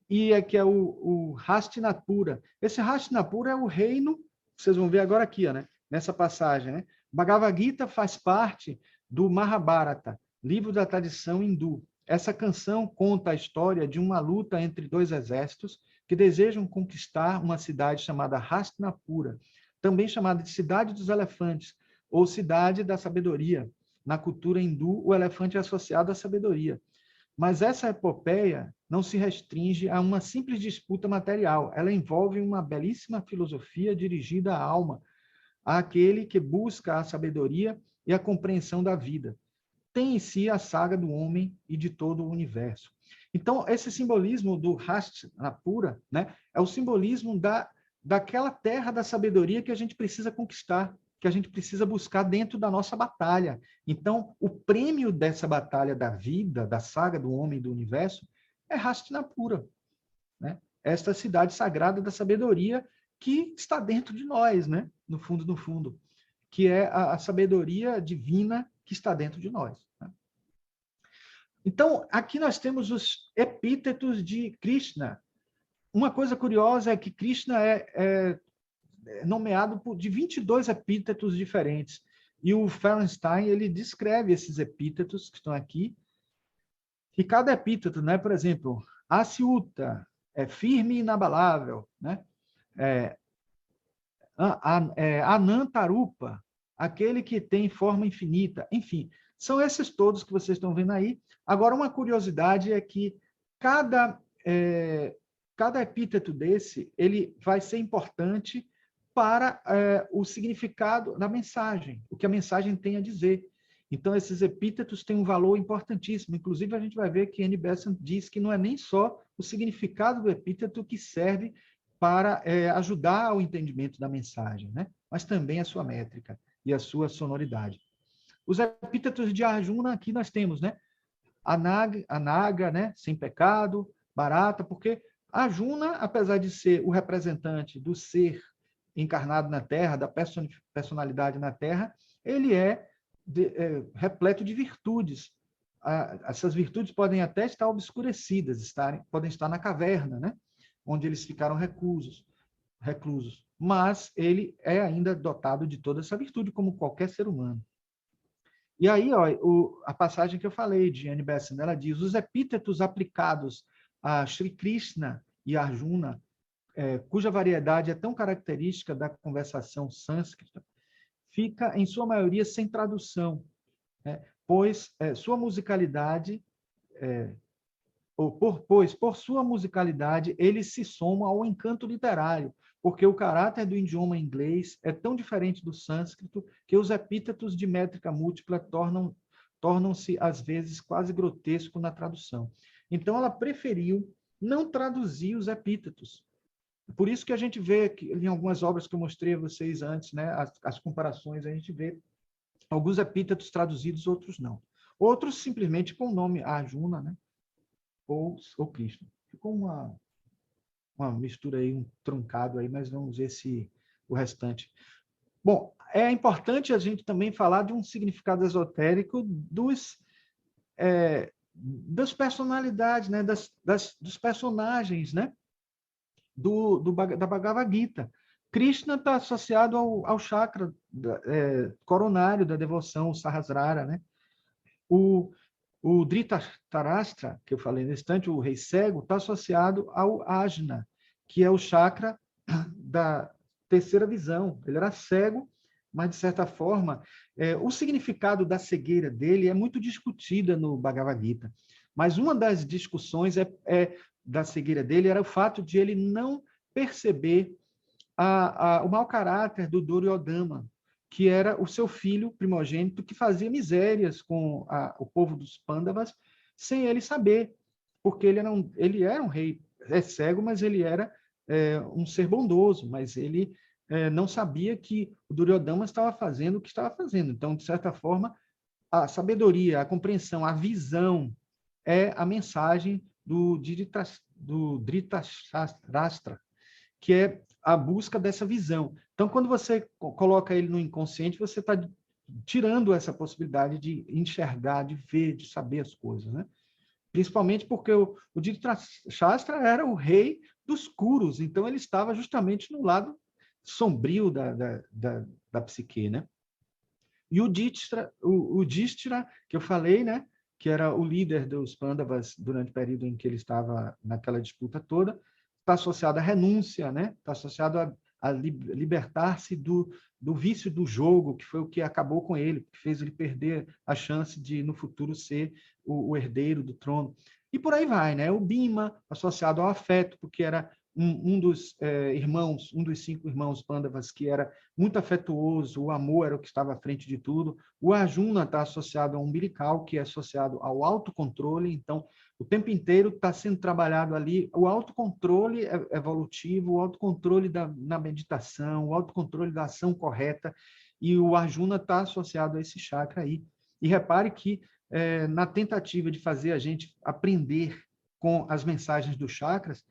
Speaker 1: e aqui é o Hastinapura. Esse Hastinapura é o reino, vocês vão ver agora aqui, ó, né? Nessa passagem, né? Bhagavad Gita faz parte do Mahabharata, livro da tradição hindu. Essa canção conta a história de uma luta entre dois exércitos que desejam conquistar uma cidade chamada Hastinapura, também chamada de Cidade dos Elefantes, ou Cidade da Sabedoria. Na cultura hindu, o elefante é associado à sabedoria. Mas essa epopeia não se restringe a uma simples disputa material. Ela envolve uma belíssima filosofia dirigida à alma, àquele que busca a sabedoria e a compreensão da vida. Tem em si a saga do homem e de todo o universo. Então, esse simbolismo do Hastinapura, né, é o simbolismo daquela terra da sabedoria que a gente precisa conquistar, que a gente precisa buscar dentro da nossa batalha. Então, o prêmio dessa batalha da vida, da saga do homem e do universo, é Hastinapura, né? Esta cidade sagrada da sabedoria que está dentro de nós, né? No fundo, que é a sabedoria divina que está dentro de nós, né? Então, aqui nós temos os epítetos de Krishna. Uma coisa curiosa é que Krishna é nomeado de 22 epítetos diferentes. E o Ferenstein, ele descreve esses epítetos que estão aqui. E cada epíteto, né? Por exemplo, Aciuta, é firme e inabalável, né? Anantarupa, aquele que tem forma infinita. Enfim, são esses todos que vocês estão vendo aí. Agora, uma curiosidade é que cada epíteto desse, ele vai ser importante para o significado da mensagem, o que a mensagem tem a dizer. Então, esses epítetos têm um valor importantíssimo. Inclusive, a gente vai ver que Annie Besant diz que não é nem só o significado do epíteto que serve para ajudar ao entendimento da mensagem, né? Mas também a sua métrica e a sua sonoridade. Os epítetos de Arjuna, aqui nós temos, né? Anaga, né? Sem pecado, barata, porque Arjuna, apesar de ser o representante do ser encarnado na Terra, da personalidade na Terra, ele é repleto de virtudes. Essas virtudes podem até estar obscurecidas, podem estar na caverna, né? Onde eles ficaram reclusos. Mas ele é ainda dotado de toda essa virtude, como qualquer ser humano. E aí, ó, a passagem que eu falei de Annie Besant, ela diz: os epítetos aplicados a Sri Krishna e Arjuna, cuja variedade é tão característica da conversação sânscrita, fica, em sua maioria, sem tradução, né? Pois sua musicalidade, por sua musicalidade, eles se somam ao encanto literário, porque o caráter do idioma inglês é tão diferente do sânscrito que os epítetos de métrica múltipla tornam-se, às vezes, quase grotesco na tradução. Então, ela preferiu não traduzir os epítetos. Por isso que a gente vê que, em algumas obras que eu mostrei a vocês antes, né, as comparações, a gente vê alguns epítetos traduzidos, outros não. Outros simplesmente com o nome Arjuna, né, ou Krishna. Ficou uma mistura aí, um truncado aí, mas vamos ver se o restante. Bom, é importante a gente também falar de um significado esotérico das personalidades, né, dos personagens, né, da Bhagavad Gita. Krishna está associado ao chakra coronário da devoção, o Sahasrara, né? O Dhritarashtra, que eu falei no instante, o rei cego, está associado ao Ajna, que é o chakra da terceira visão. Ele era cego, mas, de certa forma, o significado da cegueira dele é muito discutida no Bhagavad Gita. Mas uma das discussões da cegueira dele era o fato de ele não perceber o mau caráter do Duryodhana, que era o seu filho primogênito, que fazia misérias com o povo dos Pandavas, sem ele saber, porque ele era um rei cego, mas ele era um ser bondoso, mas ele não sabia que o Duryodhana estava fazendo o que estava fazendo. Então, de certa forma, a sabedoria, a compreensão, a visão é a mensagem do Dhritarashtra, que é a busca dessa visão. Então, quando você coloca ele no inconsciente, você está tirando essa possibilidade de enxergar, de ver, de saber as coisas, né? principalmente porque o Dhritarashtra era o rei dos Kurus, então ele estava justamente no lado sombrio da psique, né? E o Yudhishthira, que eu falei, né, que era o líder dos Pandavas durante o período em que ele estava naquela disputa toda, está associado à renúncia, né? Está associado a libertar-se do vício do jogo, que foi o que acabou com ele, que fez ele perder a chance de, no futuro, ser o herdeiro do trono. E por aí vai, né? O Bhima, associado ao afeto, porque era um dos irmãos, um dos 5 irmãos Pandavas, que era muito afetuoso, o amor era o que estava à frente de tudo. O Arjuna está associado ao umbilical, que é associado ao autocontrole, então o tempo inteiro está sendo trabalhado ali o autocontrole evolutivo, o autocontrole na meditação, o autocontrole da ação correta, e o Arjuna está associado a esse chakra aí. E repare que na tentativa de fazer a gente aprender com as mensagens dos chakras,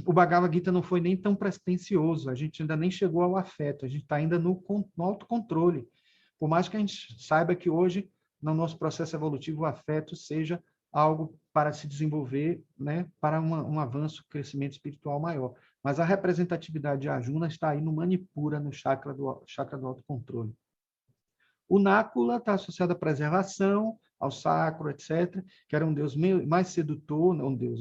Speaker 1: o Bhagavad Gita não foi nem tão pretensioso, a gente ainda nem chegou ao afeto, a gente está ainda no autocontrole. Por mais que a gente saiba que hoje, no nosso processo evolutivo, o afeto seja algo para se desenvolver, né, para um avanço, crescimento espiritual maior. Mas a representatividade de Arjuna está aí no Manipura, no chakra do autocontrole. O Nakula está associado à preservação, ao sacro, etc., que era um deus mais sedutor, não um deus,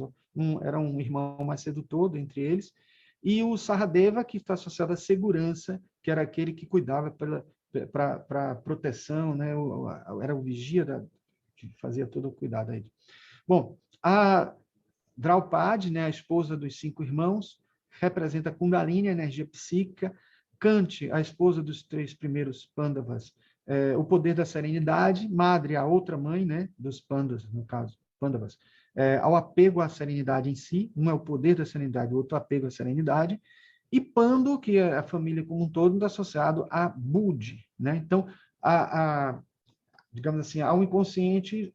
Speaker 1: era um irmão mais sedutor entre eles, e o Saradeva, que está associado à segurança, que era aquele que cuidava para proteção, né? Era o vigia que fazia todo o cuidado aí. Bom, a Draupadi, né, a esposa dos 5 irmãos, representa Kundalini, a energia psíquica. Kanti, a esposa dos 3 primeiros Pandavas, o poder da serenidade. Madre, a outra mãe, né, dos Pandas, no caso, Pandavas, ao apego à serenidade em si. Um é o poder da serenidade, o outro apego à serenidade. E Pando, que é a família como um todo, associado a Budi, né? Então, digamos assim, ao inconsciente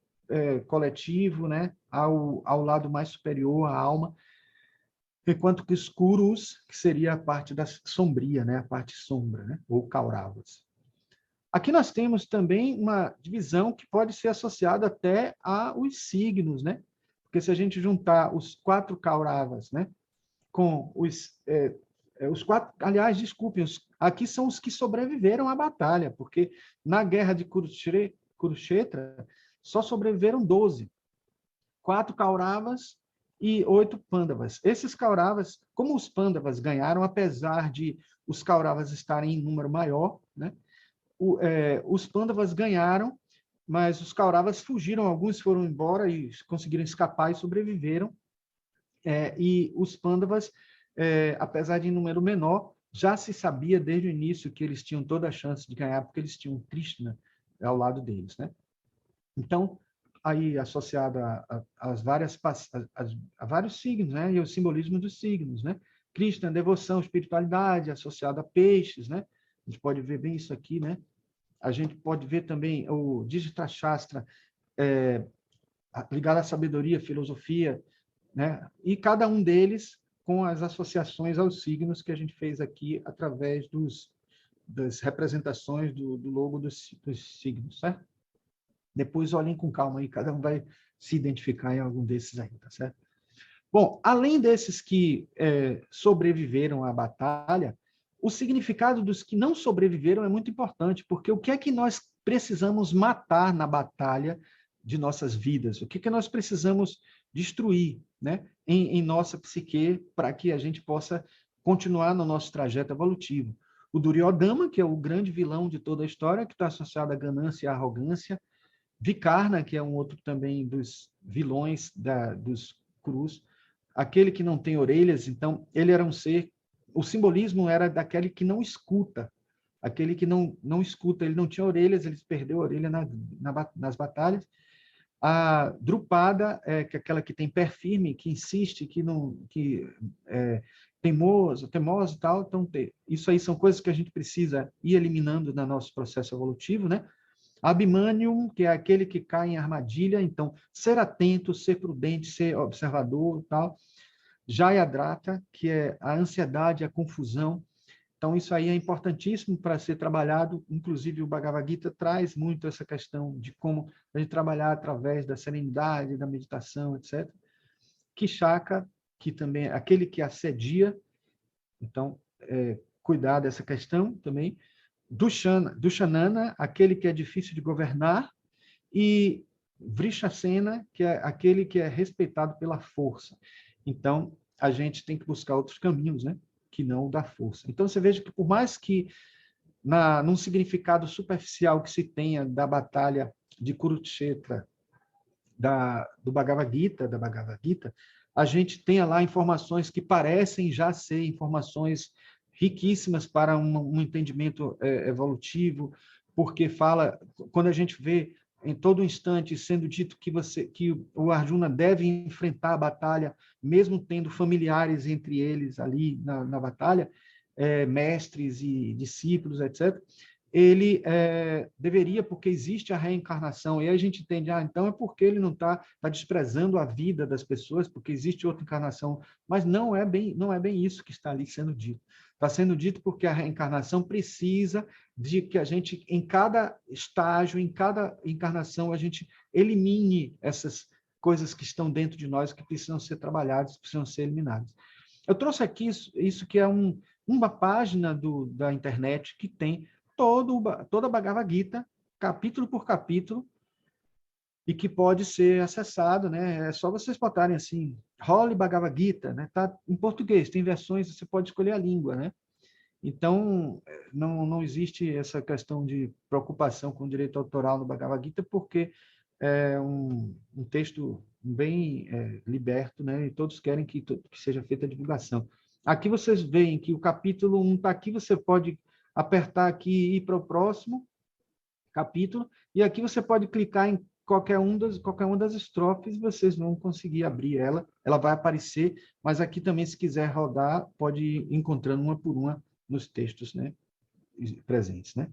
Speaker 1: coletivo, né? Ao lado mais superior, à alma, enquanto que os Kurus, que seria a parte da sombria, né? A parte sombra, né? Ou Kauravas. Aqui nós temos também uma divisão que pode ser associada até aos signos, né? Porque se a gente juntar os 4 Kauravas, né? Com os 4, aliás, desculpem, aqui são os que sobreviveram à batalha, porque na guerra de Kurukshetra só sobreviveram 12. 4 Kauravas e 8 Pandavas. Esses Kauravas, como os Pandavas ganharam, apesar de os Kauravas estarem em número maior, né? Os Pandavas ganharam, mas os Kauravas fugiram, alguns foram embora e conseguiram escapar e sobreviveram. E os Pandavas, apesar de em número menor, já se sabia desde o início que eles tinham toda a chance de ganhar, porque eles tinham Krishna ao lado deles, né? Então, aí associado a vários signos, né? E o simbolismo dos signos, né? Krishna, devoção, espiritualidade, associado a peixes, né? A gente pode ver bem isso aqui, né? A gente pode ver também o Dhritarashtra ligado à sabedoria, filosofia, né? E cada um deles com as associações aos signos que a gente fez aqui através das representações do logo dos signos, certo? Depois olhem com calma aí, cada um vai se identificar em algum desses aí, tá certo? Bom, além desses que sobreviveram à batalha, o significado dos que não sobreviveram é muito importante, porque o que é que nós precisamos matar na batalha de nossas vidas? O que é que nós precisamos destruir, né, em nossa psique para que a gente possa continuar no nosso trajeto evolutivo? O Duryodhana, que é o grande vilão de toda a história, que está associado à ganância e à arrogância. Vikarna, que é um outro também dos vilões dos Kurus, aquele que não tem orelhas, então ele era um ser, o simbolismo era daquele que não escuta, aquele que não escuta, ele não tinha orelhas, ele perdeu a orelha nas batalhas. A Drupada, que é aquela que tem pé firme, que insiste, que é teimoso e tal. Então, isso aí são coisas que a gente precisa ir eliminando no nosso processo evolutivo, né? Abhimanyu, que é aquele que cai em armadilha, então, ser atento, ser prudente, ser observador e tal. Jayadratha, que é a ansiedade, a confusão, Então, isso aí é importantíssimo para ser trabalhado. Inclusive, o Bhagavad Gita traz muito essa questão de como a gente trabalhar através da serenidade, da meditação, etc. Kshaka, que também é aquele que assedia, então, cuidar dessa questão também. Dushanana, aquele que é difícil de governar, e Vrishasena, que é aquele que é respeitado pela força. Então, a gente tem que buscar outros caminhos, né? Que não o da força. Então, você veja que, por mais que, num significado superficial que se tenha da batalha de Kurukshetra, do da Bhagavad Gita, a gente tenha lá informações que parecem já ser informações riquíssimas para um entendimento evolutivo, porque fala, quando a gente vê em todo instante sendo dito que o Arjuna deve enfrentar a batalha, mesmo tendo familiares entre eles ali na batalha, mestres e discípulos, etc., ele deveria, porque existe a reencarnação, e aí a gente entende, então é porque ele não está desprezando a vida das pessoas, porque existe outra encarnação, mas não é bem isso que está ali sendo dito. Está sendo dito porque a reencarnação precisa de que a gente, em cada estágio, em cada encarnação, a gente elimine essas coisas que estão dentro de nós, que precisam ser trabalhadas, precisam ser eliminadas. Eu trouxe aqui isso que é uma página da internet que tem toda a Bhagavad Gita, capítulo por capítulo, e que pode ser acessado, né? É só vocês botarem assim, Holy Bhagavad Gita, né? Tá em português, tem versões, você pode escolher a língua, né? Então, não existe essa questão de preocupação com o direito autoral no Bhagavad Gita, porque é um texto bem liberto, né? E todos querem que seja feita a divulgação. Aqui vocês veem que o capítulo 1 está aqui, você pode apertar aqui e ir para o próximo capítulo, e aqui você pode clicar em qualquer uma das estrofes, vocês vão conseguir abrir ela vai aparecer, mas aqui também, se quiser rodar, pode ir encontrando uma por uma nos textos, né, presentes, né?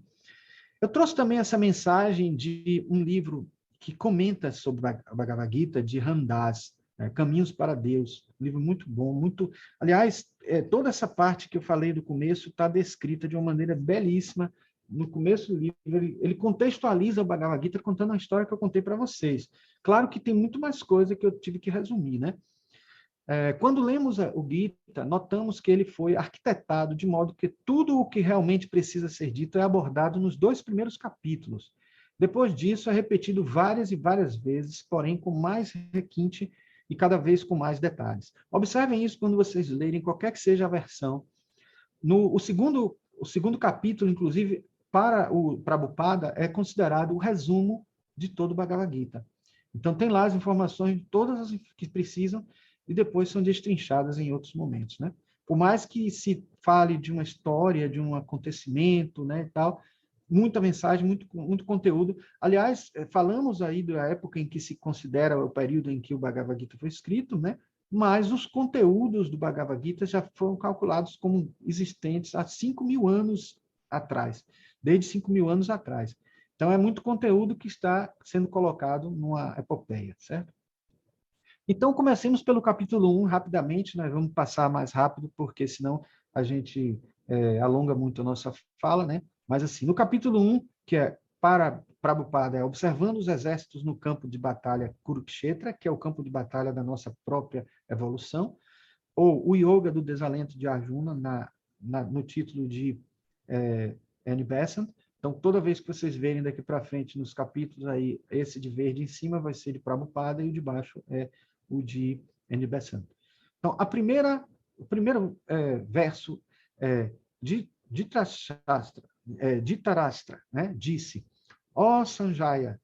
Speaker 1: Eu trouxe também essa mensagem de um livro que comenta sobre a Bhagavad Gita, de Ramdas, Caminhos para Deus, um livro muito bom, aliás, toda essa parte que eu falei do começo está descrita de uma maneira belíssima. No começo do livro, ele contextualiza o Bhagavad Gita contando a história que eu contei para vocês. Claro que tem muito mais coisa que eu tive que resumir, né? Quando lemos o Gita, notamos que ele foi arquitetado de modo que tudo o que realmente precisa ser dito é abordado nos 2 primeiros capítulos. Depois disso, é repetido várias e várias vezes, porém com mais requinte e cada vez com mais detalhes. Observem isso quando vocês lerem qualquer que seja a versão. O segundo capítulo, inclusive, para o Prabhupada, é considerado o resumo de todo o Bhagavad Gita. Então, tem lá as informações, todas as que precisam, e depois são destrinchadas em outros momentos, né? Por mais que se fale de uma história, de um acontecimento, né, e tal, muita mensagem, muito conteúdo. Aliás, falamos aí da época em que se considera o período em que o Bhagavad Gita foi escrito, né? Mas os conteúdos do Bhagavad Gita já foram calculados como existentes há 5.000 anos atrás, desde 5.000 anos atrás. Então, é muito conteúdo que está sendo colocado numa epopeia, certo? Então, comecemos pelo capítulo 1, rapidamente, nós vamos passar mais rápido, porque senão a gente alonga muito a nossa fala, né? Mas, assim, no capítulo 1, que é para Prabhupada, observando os exércitos no campo de batalha Kurukshetra, que é o campo de batalha da nossa própria evolução, ou o Yoga do Desalento de Arjuna, no título de Annie Besant. Então, toda vez que vocês verem daqui para frente nos capítulos, aí, esse de verde em cima vai ser de Prabhupada e o de baixo é o de Annie Besant. Então, o primeiro verso de Dhritarashtra, né, disse: ó Sanjaya,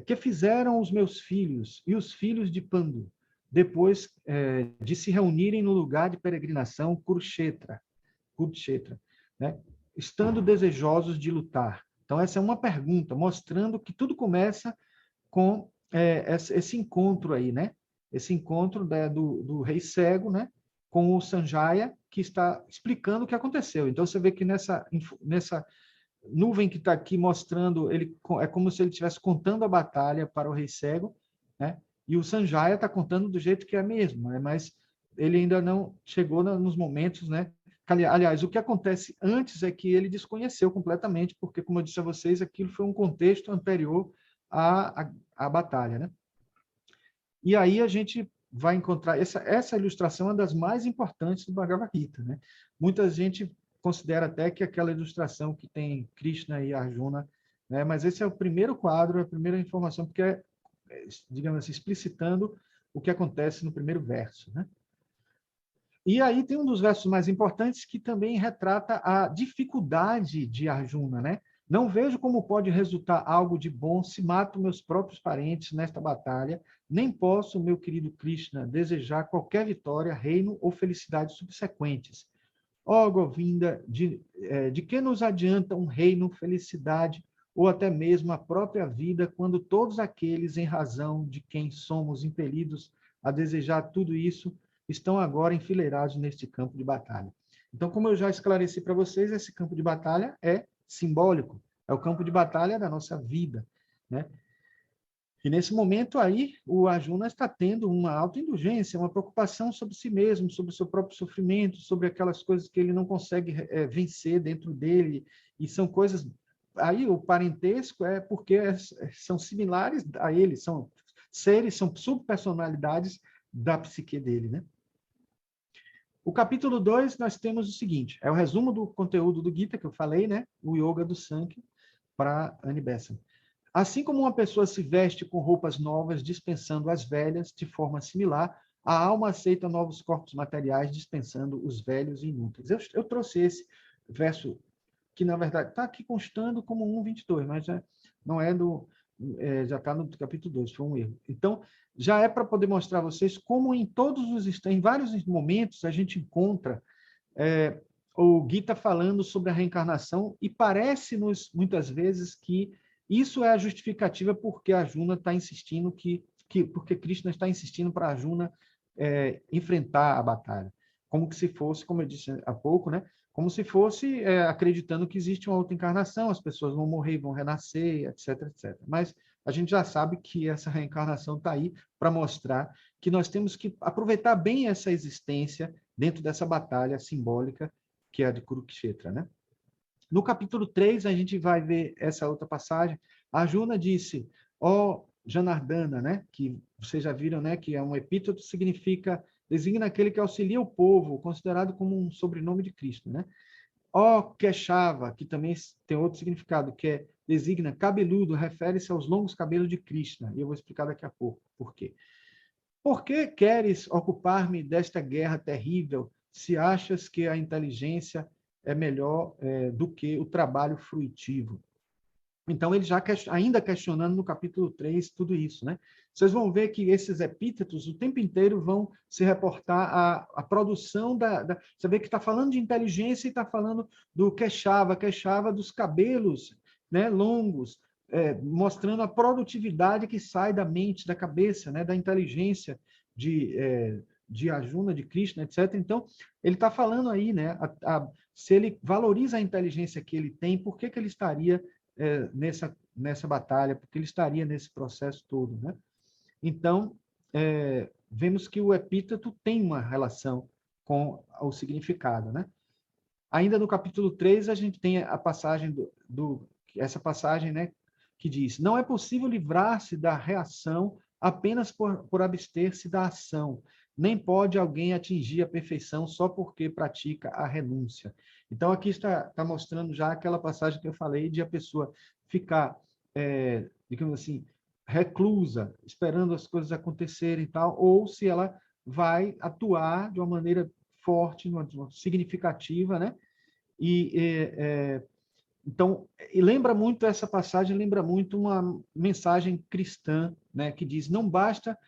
Speaker 1: que fizeram os meus filhos e os filhos de Pandu, depois de se reunirem no lugar de peregrinação Kurukshetra, né, estando desejosos de lutar. Então, essa é uma pergunta, mostrando que tudo começa com esse encontro aí, né? Esse encontro do rei cego, né, com o Sanjaya, que está explicando o que aconteceu. Então, você vê que nessa nuvem que está aqui mostrando, é como se ele estivesse contando a batalha para o rei cego, né? E o Sanjaya está contando do jeito que é mesmo, né? Mas ele ainda não chegou nos momentos, né, Aliás, o que acontece antes é que ele desconheceu completamente, porque, como eu disse a vocês, aquilo foi um contexto anterior à batalha, né? E aí a gente vai encontrar essa ilustração é uma das mais importantes do Bhagavad Gita, né? Muita gente considera até que aquela ilustração que tem Krishna e Arjuna, né? Mas esse é o primeiro quadro, a primeira informação, porque digamos assim, explicitando o que acontece no primeiro verso, né? E aí tem um dos versos mais importantes que também retrata a dificuldade de Arjuna, né? Não vejo como pode resultar algo de bom se mato meus próprios parentes nesta batalha, nem posso, meu querido Krishna, desejar qualquer vitória, reino ou felicidade subsequentes. Ó Govinda, de que nos adianta um reino, felicidade ou até mesmo a própria vida, quando todos aqueles, em razão de quem somos impelidos a desejar tudo isso, estão agora enfileirados neste campo de batalha. Então, como eu já esclareci para vocês, esse campo de batalha é simbólico, é o campo de batalha da nossa vida, né? E nesse momento aí, o Arjuna está tendo uma autoindulgência, uma preocupação sobre si mesmo, sobre o seu próprio sofrimento, sobre aquelas coisas que ele não consegue vencer dentro dele, e são coisas... Aí o parentesco é porque são similares a ele, são seres, são subpersonalidades da psique dele, né? O capítulo 2, nós temos o seguinte, é o resumo do conteúdo do Gita que eu falei, né? O Yoga do Sankhya para Annie Besant. Assim como uma pessoa se veste com roupas novas, dispensando as velhas, de forma similar, a alma aceita novos corpos materiais, dispensando os velhos e inúteis. Eu trouxe esse verso, que na verdade está aqui constando como 1:22, mas não é do... já está no capítulo 2, foi um erro. Então, já é para poder mostrar a vocês como em em vários momentos, a gente encontra o Gita falando sobre a reencarnação e parece-nos, muitas vezes, que isso é a justificativa porque Arjuna está insistindo porque Krishna está insistindo para Arjuna enfrentar a batalha. Como que se fosse, como eu disse há pouco, né? Como se fosse acreditando que existe uma outra encarnação, as pessoas vão morrer e vão renascer, etc, etc. Mas a gente já sabe que essa reencarnação está aí para mostrar que nós temos que aproveitar bem essa existência dentro dessa batalha simbólica que é a de Kurukshetra, né? No capítulo 3, a gente vai ver essa outra passagem. Arjuna disse, ó Janardana, né? Que vocês já viram, né? Que é um epíteto, designa aquele que auxilia o povo, considerado como um sobrenome de Cristo, né? Ó Keshava, que também tem outro significado, que designa cabeludo, refere-se aos longos cabelos de Krishna. E eu vou explicar daqui a pouco por quê. Por que queres ocupar-me desta guerra terrível, se achas que a inteligência é melhor do que o trabalho fruitivo? Então, ele já ainda questionando no capítulo 3 tudo isso, né? Vocês vão ver que esses epítetos o tempo inteiro vão se reportar à produção Você vê que está falando de inteligência e está falando do queixava dos cabelos, né, longos, mostrando a produtividade que sai da mente, da cabeça, né, da inteligência de Arjuna, de Krishna, etc. Então, ele está falando aí, né, se ele valoriza a inteligência que ele tem, por que ele estaria nessa batalha, porque ele estaria nesse processo todo, né? Então, vemos que o epíteto tem uma relação com o significado, né? Ainda no capítulo 3, a gente tem a passagem essa passagem, né, que diz: não é possível livrar-se da reação apenas por abster-se da ação, nem pode alguém atingir a perfeição só porque pratica a renúncia. Então, aqui está mostrando já aquela passagem que eu falei de a pessoa ficar, digamos assim, reclusa, esperando as coisas acontecerem e tal, ou se ela vai atuar de uma maneira forte, significativa, né? Então, lembra muito essa passagem, lembra muito uma mensagem cristã, né, que diz: não basta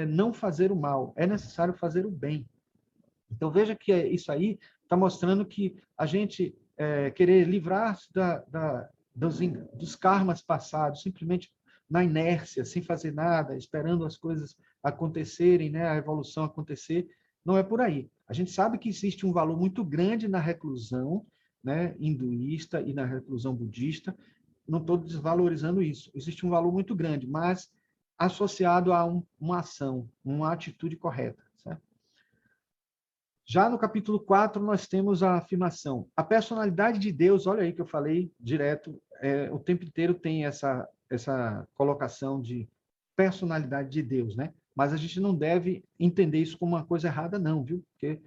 Speaker 1: não fazer o mal, é necessário fazer o bem. Então, veja que isso aí está mostrando que a gente querer livrar-se dos karmas passados, simplesmente na inércia, sem fazer nada, esperando as coisas acontecerem, né, a evolução acontecer, não é por aí. A gente sabe que existe um valor muito grande na reclusão, né, hinduísta e na reclusão budista. Não estou desvalorizando isso. Existe um valor muito grande, mas associado a uma ação, uma atitude correta, certo? Já no capítulo 4, nós temos a afirmação. A personalidade de Deus, olha aí que eu falei direto, o tempo inteiro tem essa colocação de personalidade de Deus, né? Mas a gente não deve entender isso como uma coisa errada, não, viu? Porque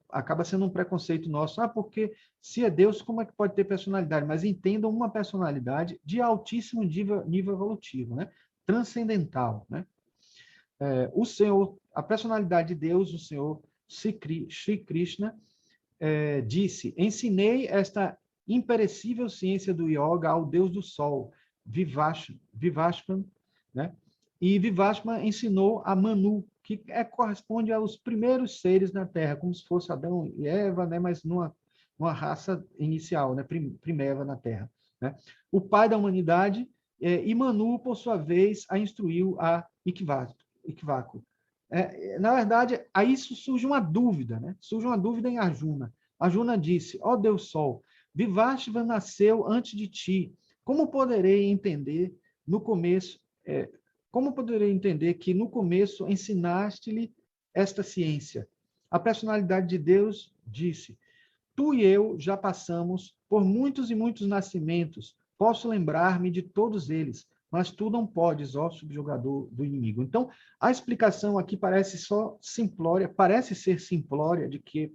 Speaker 1: acaba sendo um preconceito nosso. Ah, porque se é Deus, como é que pode ter personalidade? Mas entendam uma personalidade de altíssimo nível evolutivo, né? Transcendental, né? O Senhor, a personalidade de Deus, o Senhor Sri Krishna, disse: ensinei esta imperecível ciência do yoga ao Deus do Sol, Vivashvan, né? E Vivashvan ensinou a Manu, que corresponde aos primeiros seres na Terra, como se fosse Adão e Eva, né? Mas numa raça inicial, né? Primeva na Terra, né? O pai da humanidade, e Manu, por sua vez, a instruiu a Ikvaku. Na verdade, aí isso surge uma dúvida, né? Surge uma dúvida em Arjuna. Arjuna disse: ó Deus Sol, Vivashva nasceu antes de ti. Como poderei entender no começo? Como poderei entender que no começo ensinaste-lhe esta ciência? A personalidade de Deus disse: tu e eu já passamos por muitos e muitos nascimentos. Posso lembrar-me de todos eles, mas tu não podes, ó subjugador do inimigo. Então, a explicação aqui parece só simplória, parece ser simplória, de que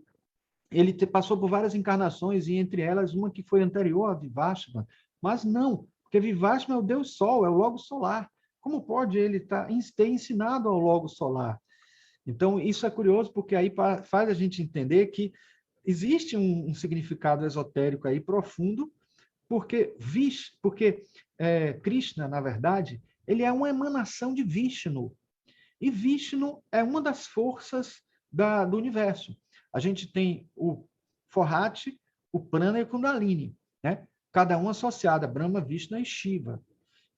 Speaker 1: ele passou por várias encarnações, e entre elas uma que foi anterior a Vivashva, mas não, porque Vivashva é o Deus Sol, é o Logo Solar. Como pode ele ter ensinado ao Logo Solar? Então, isso é curioso, porque aí faz a gente entender que existe um significado esotérico aí profundo, porque Krishna, na verdade, ele é uma emanação de Vishnu. E Vishnu é uma das forças do universo. A gente tem o Forrati, o Prana e o Kundalini, né? Cada um associado a Brahma, Vishnu e Shiva.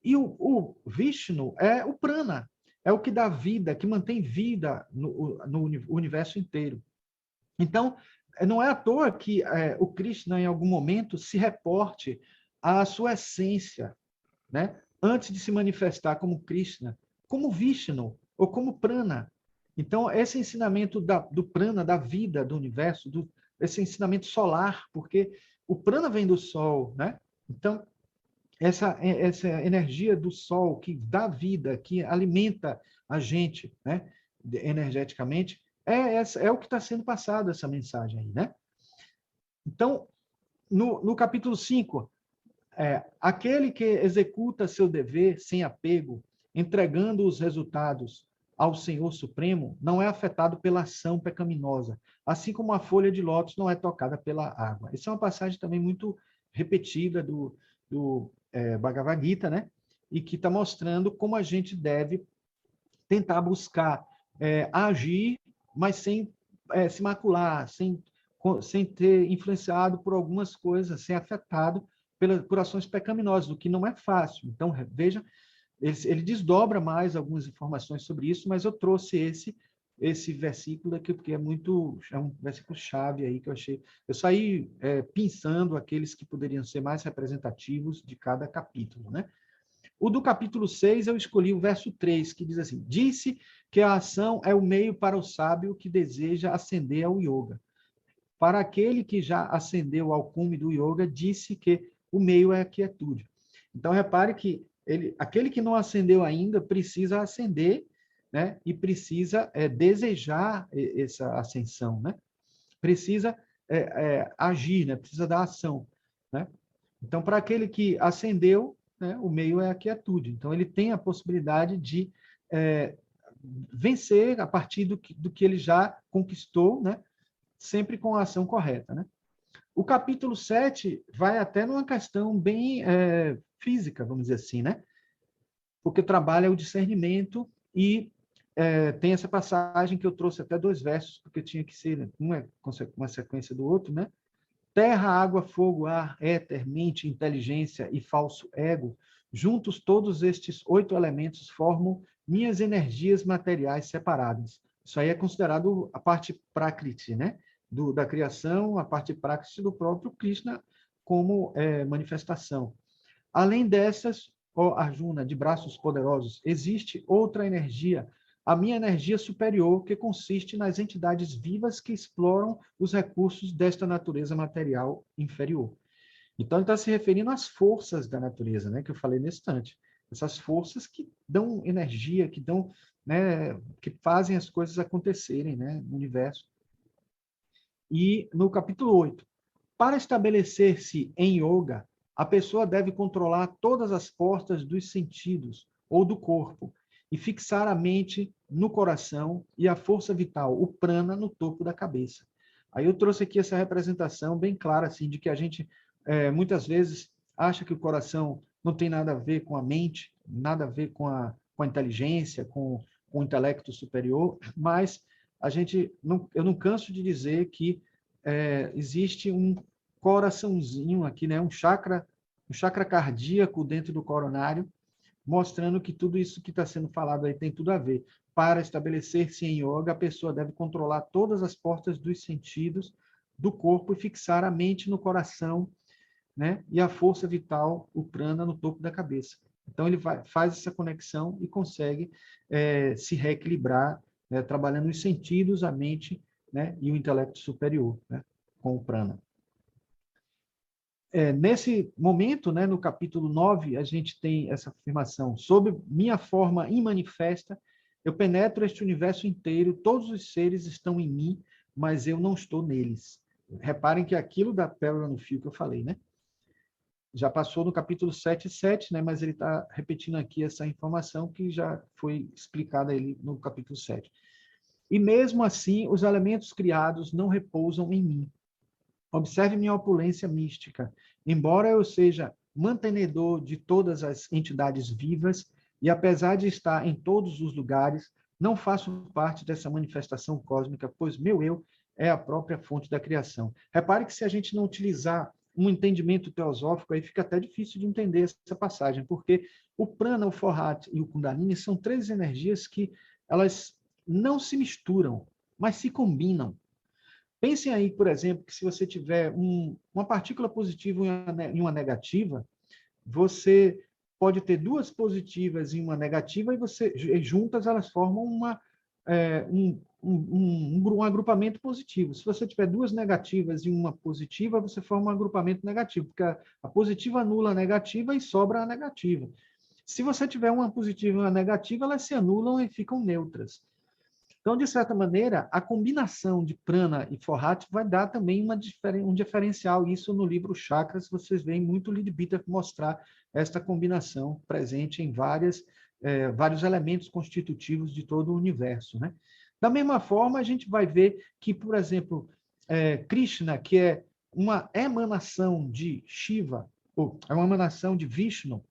Speaker 1: E o Vishnu é o Prana, é o que dá vida, que mantém vida no universo inteiro. Então, não é à toa que o Krishna, em algum momento, se reporte à sua essência, né? Antes de se manifestar como Krishna, como Vishnu ou como Prana. Então, esse ensinamento do Prana, da vida do universo, esse ensinamento solar, porque o Prana vem do Sol, né? Então, essa energia do Sol que dá vida, que alimenta a gente, né? Energeticamente, é o que está sendo passado, essa mensagem aí, né? Então, no capítulo 5, aquele que executa seu dever sem apego, entregando os resultados ao Senhor Supremo, não é afetado pela ação pecaminosa, assim como a folha de lótus não é tocada pela água. Essa é uma passagem também muito repetida do Bhagavad Gita, né? E que está mostrando como a gente deve tentar buscar agir, mas sem se macular, sem ter influenciado por algumas coisas, sem afetado por ações pecaminosas, o que não é fácil. Então, veja, ele desdobra mais algumas informações sobre isso, mas eu trouxe esse versículo aqui, porque é um versículo chave aí que eu achei. Eu saí pensando aqueles que poderiam ser mais representativos de cada capítulo, né? O do capítulo 6, eu escolhi o verso 3, que diz assim: disse que a ação é o meio para o sábio que deseja ascender ao yoga. Para aquele que já ascendeu ao cume do yoga, disse que o meio é a quietude. Então, repare que aquele que não ascendeu ainda precisa ascender, né? E precisa desejar essa ascensão, né? Precisa agir, né? Precisa da ação, né? Então, para aquele que ascendeu, né, o meio é a quietude. Então, ele tem a possibilidade de vencer a partir do que ele já conquistou, né? Sempre com a ação correta, né? O capítulo 7 vai até numa questão bem física, vamos dizer assim, né? Porque trabalha o discernimento e tem essa passagem que eu trouxe até 2 versos, porque tinha que ser uma sequência do outro, né? Terra, água, fogo, ar, éter, mente, inteligência e falso ego, juntos todos estes 8 elementos formam minhas energias materiais separadas. Isso aí é considerado a parte prakriti, né? Da criação, a parte prakriti do próprio Krishna como manifestação. Além dessas, ó Arjuna, de braços poderosos, existe outra energia a minha energia superior, que consiste nas entidades vivas que exploram os recursos desta natureza material inferior. Então, ele está se referindo às forças da natureza, né, que eu falei nesse instante. Essas forças que dão energia, que dão, né, que fazem as coisas acontecerem, né, no universo. E no capítulo 8, para estabelecer-se em yoga, a pessoa deve controlar todas as portas dos sentidos ou do corpo e fixar a mente no coração e a força vital, o prana, no topo da cabeça. Aí eu trouxe aqui essa representação bem clara, assim, de que a gente muitas vezes acha que o coração não tem nada a ver com a mente, nada a ver com a inteligência, com o intelecto superior, mas eu não canso de dizer que existe um coraçãozinho aqui, né, um chakra cardíaco dentro do coronário, mostrando que tudo isso que está sendo falado aí tem tudo a ver. Para estabelecer-se em yoga, a pessoa deve controlar todas as portas dos sentidos do corpo e fixar a mente no coração, né, e a força vital, o prana, no topo da cabeça. Então, ele faz essa conexão e consegue se reequilibrar, né, trabalhando os sentidos, a mente, né, e o intelecto superior, né, com o prana. Nesse momento, né, no capítulo 9, a gente tem essa afirmação: sob minha forma imanifesta, eu penetro este universo inteiro, todos os seres estão em mim, mas eu não estou neles. Reparem que aquilo da pérola no fio que eu falei, né? Já passou no capítulo 7:7, né, mas ele está repetindo aqui essa informação que já foi explicada ali no capítulo 7. E mesmo assim, os elementos criados não repousam em mim. Observe minha opulência mística. Embora eu seja mantenedor de todas as entidades vivas, e apesar de estar em todos os lugares, não faço parte dessa manifestação cósmica, pois meu eu é a própria fonte da criação. Repare que se a gente não utilizar um entendimento teosófico, aí fica até difícil de entender essa passagem, porque o prana, o forhat e o kundalini são três energias que elas não se misturam, mas se combinam. Pensem aí, por exemplo, que se você tiver uma partícula positiva e uma negativa, você pode ter duas positivas e uma negativa, e você juntas elas formam um agrupamento positivo. Se você tiver duas negativas e uma positiva, você forma um agrupamento negativo, porque a positiva anula a negativa e sobra a negativa. Se você tiver uma positiva e uma negativa, elas se anulam e ficam neutras. Então, de certa maneira, a combinação de prana e forhat vai dar também um diferencial. Isso no livro Chakras, vocês veem muito Leadbeater mostrar esta combinação presente em vários elementos constitutivos de todo o universo, né? Da mesma forma, a gente vai ver que, por exemplo, Krishna, que é uma emanação de Shiva, ou é uma emanação de Vishnu,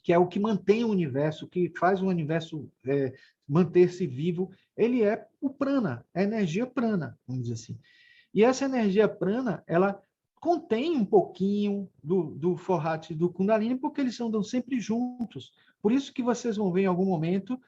Speaker 1: que é o que mantém o universo, que faz o universo manter-se vivo, ele é o prana, a energia prana, vamos dizer assim. E essa energia prana, ela contém um pouquinho do forhat e do kundalini, porque eles andam sempre juntos. Por isso que vocês vão ver em algum momento,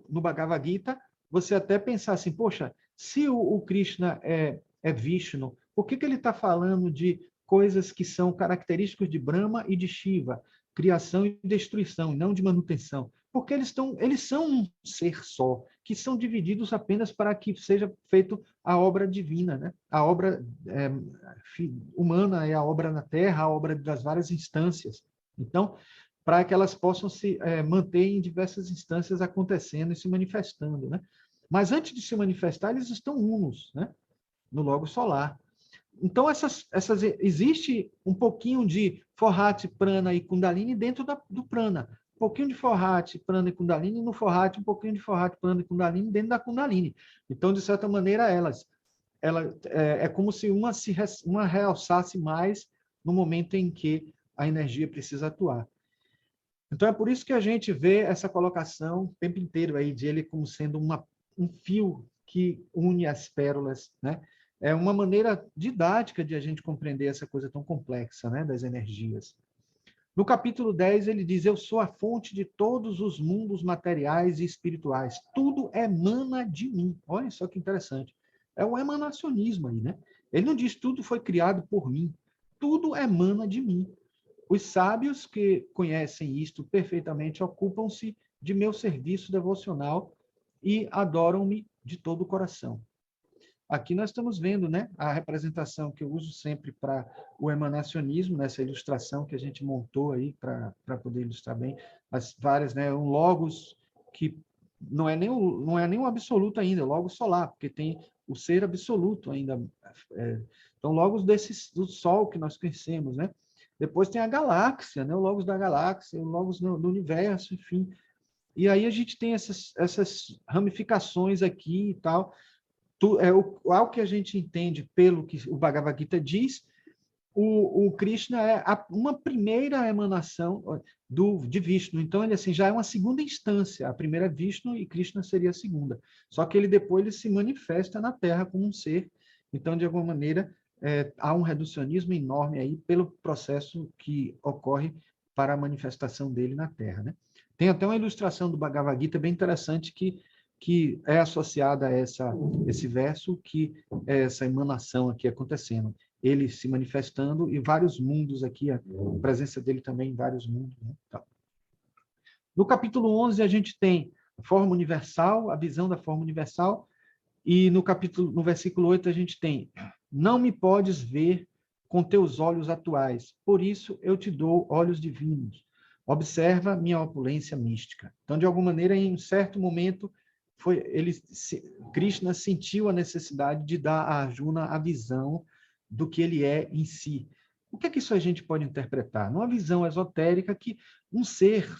Speaker 1: no Bhagavad Gita, você até pensar assim, poxa, se o Krishna é Vishnu, por que ele está falando de coisas que são características de Brahma e de Shiva? Criação e destruição, e não de manutenção. Porque eles são um ser só, que são divididos apenas para que seja feita a obra divina, né? A obra humana é a obra na Terra, a obra das várias instâncias. Então, para que elas possam se manter em diversas instâncias acontecendo e se manifestando, né? Mas antes de se manifestar, eles estão unos, né? No logo solar. Então, existe um pouquinho de forhat, prana e kundalini dentro do prana. Um pouquinho de forhat, prana e kundalini, no forhat, um pouquinho de forhat, prana e kundalini dentro da kundalini. Então, de certa maneira, é como se uma realçasse mais no momento em que a energia precisa atuar. Então, é por isso que a gente vê essa colocação o tempo inteiro aí de ele como sendo um fio que une as pérolas, né? É uma maneira didática de a gente compreender essa coisa tão complexa, né, das energias. No capítulo 10, ele diz: eu sou a fonte de todos os mundos materiais e espirituais. Tudo emana de mim. Olha só que interessante. É o emanacionismo aí, né? Ele não diz tudo foi criado por mim. Tudo emana de mim. Os sábios que conhecem isto perfeitamente ocupam-se de meu serviço devocional e adoram-me de todo o coração. Aqui nós estamos vendo, né, a representação que eu uso sempre para o emanacionismo, nessa ilustração que a gente montou aí para poder ilustrar bem as várias, né, um logos que não é nem um absoluto ainda, é o logos solar, porque tem o ser absoluto ainda. Então, logos do Sol que nós conhecemos, né? Depois tem a galáxia, né, o logos da galáxia, o logos do universo, enfim. E aí a gente tem essas ramificações aqui e tal. Ao que a gente entende pelo que o Bhagavad Gita diz, o Krishna é uma primeira emanação de Vishnu. Então, ele assim, já é uma segunda instância. A primeira é Vishnu e Krishna seria a segunda. Só que ele se manifesta na Terra como um ser. Então, de alguma maneira, há um reducionismo enorme aí pelo processo que ocorre para a manifestação dele na Terra, né? Tem até uma ilustração do Bhagavad Gita bem interessante que é associada a esse verso, que é essa emanação aqui acontecendo. Ele se manifestando e vários mundos aqui, a presença dele também em vários mundos. Né? Então, no capítulo 11, a gente tem a forma universal, a visão da forma universal, e no versículo 8, a gente tem: não me podes ver com teus olhos atuais, por isso eu te dou olhos divinos. Observa minha opulência mística. Então, de alguma maneira, em um certo momento, Krishna sentiu a necessidade de dar a Arjuna a visão do que ele é em si. O que é que isso a gente pode interpretar? Numa visão esotérica que um ser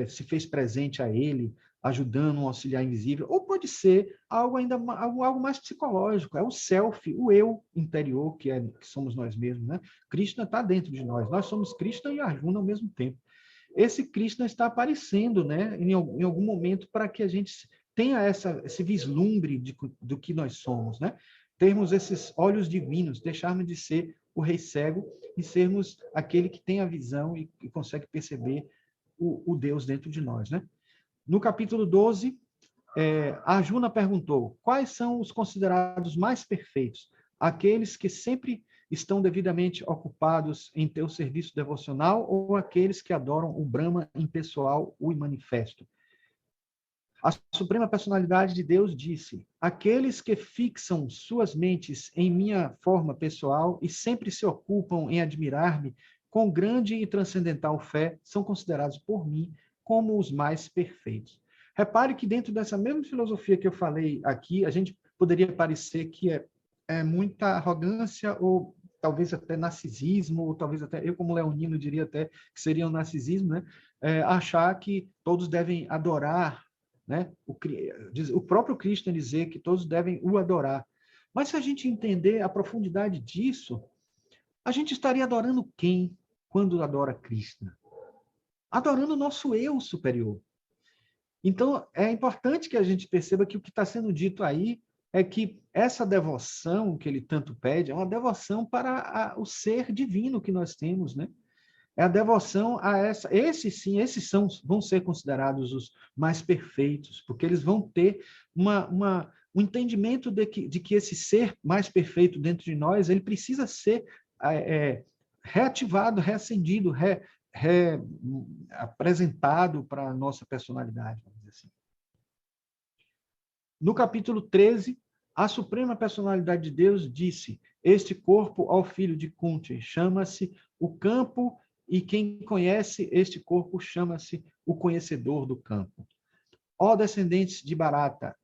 Speaker 1: se fez presente a ele, ajudando um auxiliar invisível, ou pode ser algo mais psicológico, é o self, o eu interior, que somos nós mesmos, né? Krishna está dentro de nós somos Krishna e Arjuna ao mesmo tempo. Esse Krishna está aparecendo, né, em algum momento, para que a gente tenha esse vislumbre do que nós somos, né? Termos esses olhos divinos, deixarmos de ser o rei cego e sermos aquele que tem a visão e consegue perceber o Deus dentro de nós, né? No capítulo 12, Arjuna perguntou: quais são os considerados mais perfeitos? Aqueles que sempre estão devidamente ocupados em teu serviço devocional ou aqueles que adoram o Brahma impessoal, o manifesto? A Suprema Personalidade de Deus disse: aqueles que fixam suas mentes em minha forma pessoal e sempre se ocupam em admirar-me com grande e transcendental fé são considerados por mim como os mais perfeitos. Repare que dentro dessa mesma filosofia que eu falei aqui, a gente poderia parecer que é muita arrogância ou talvez até narcisismo, ou talvez até, eu como leonino diria até que seria um narcisismo, né? Achar que todos devem adorar, né? O próprio Krishna dizer que todos devem o adorar. Mas se a gente entender a profundidade disso, a gente estaria adorando quem quando adora Krishna? Adorando o nosso eu superior. Então, é importante que a gente perceba que o que está sendo dito aí é que essa devoção que ele tanto pede é uma devoção para o ser divino que nós temos, né? É a devoção a esses vão ser considerados os mais perfeitos, porque eles vão ter um entendimento de que esse ser mais perfeito dentro de nós, ele precisa ser reativado, reacendido, apresentado para a nossa personalidade, vamos dizer assim. No capítulo 13, a Suprema Personalidade de Deus disse: este corpo ao filho de Kunti chama-se o campo, e quem conhece este corpo chama-se o conhecedor do campo. Ó descendentes de Bharata,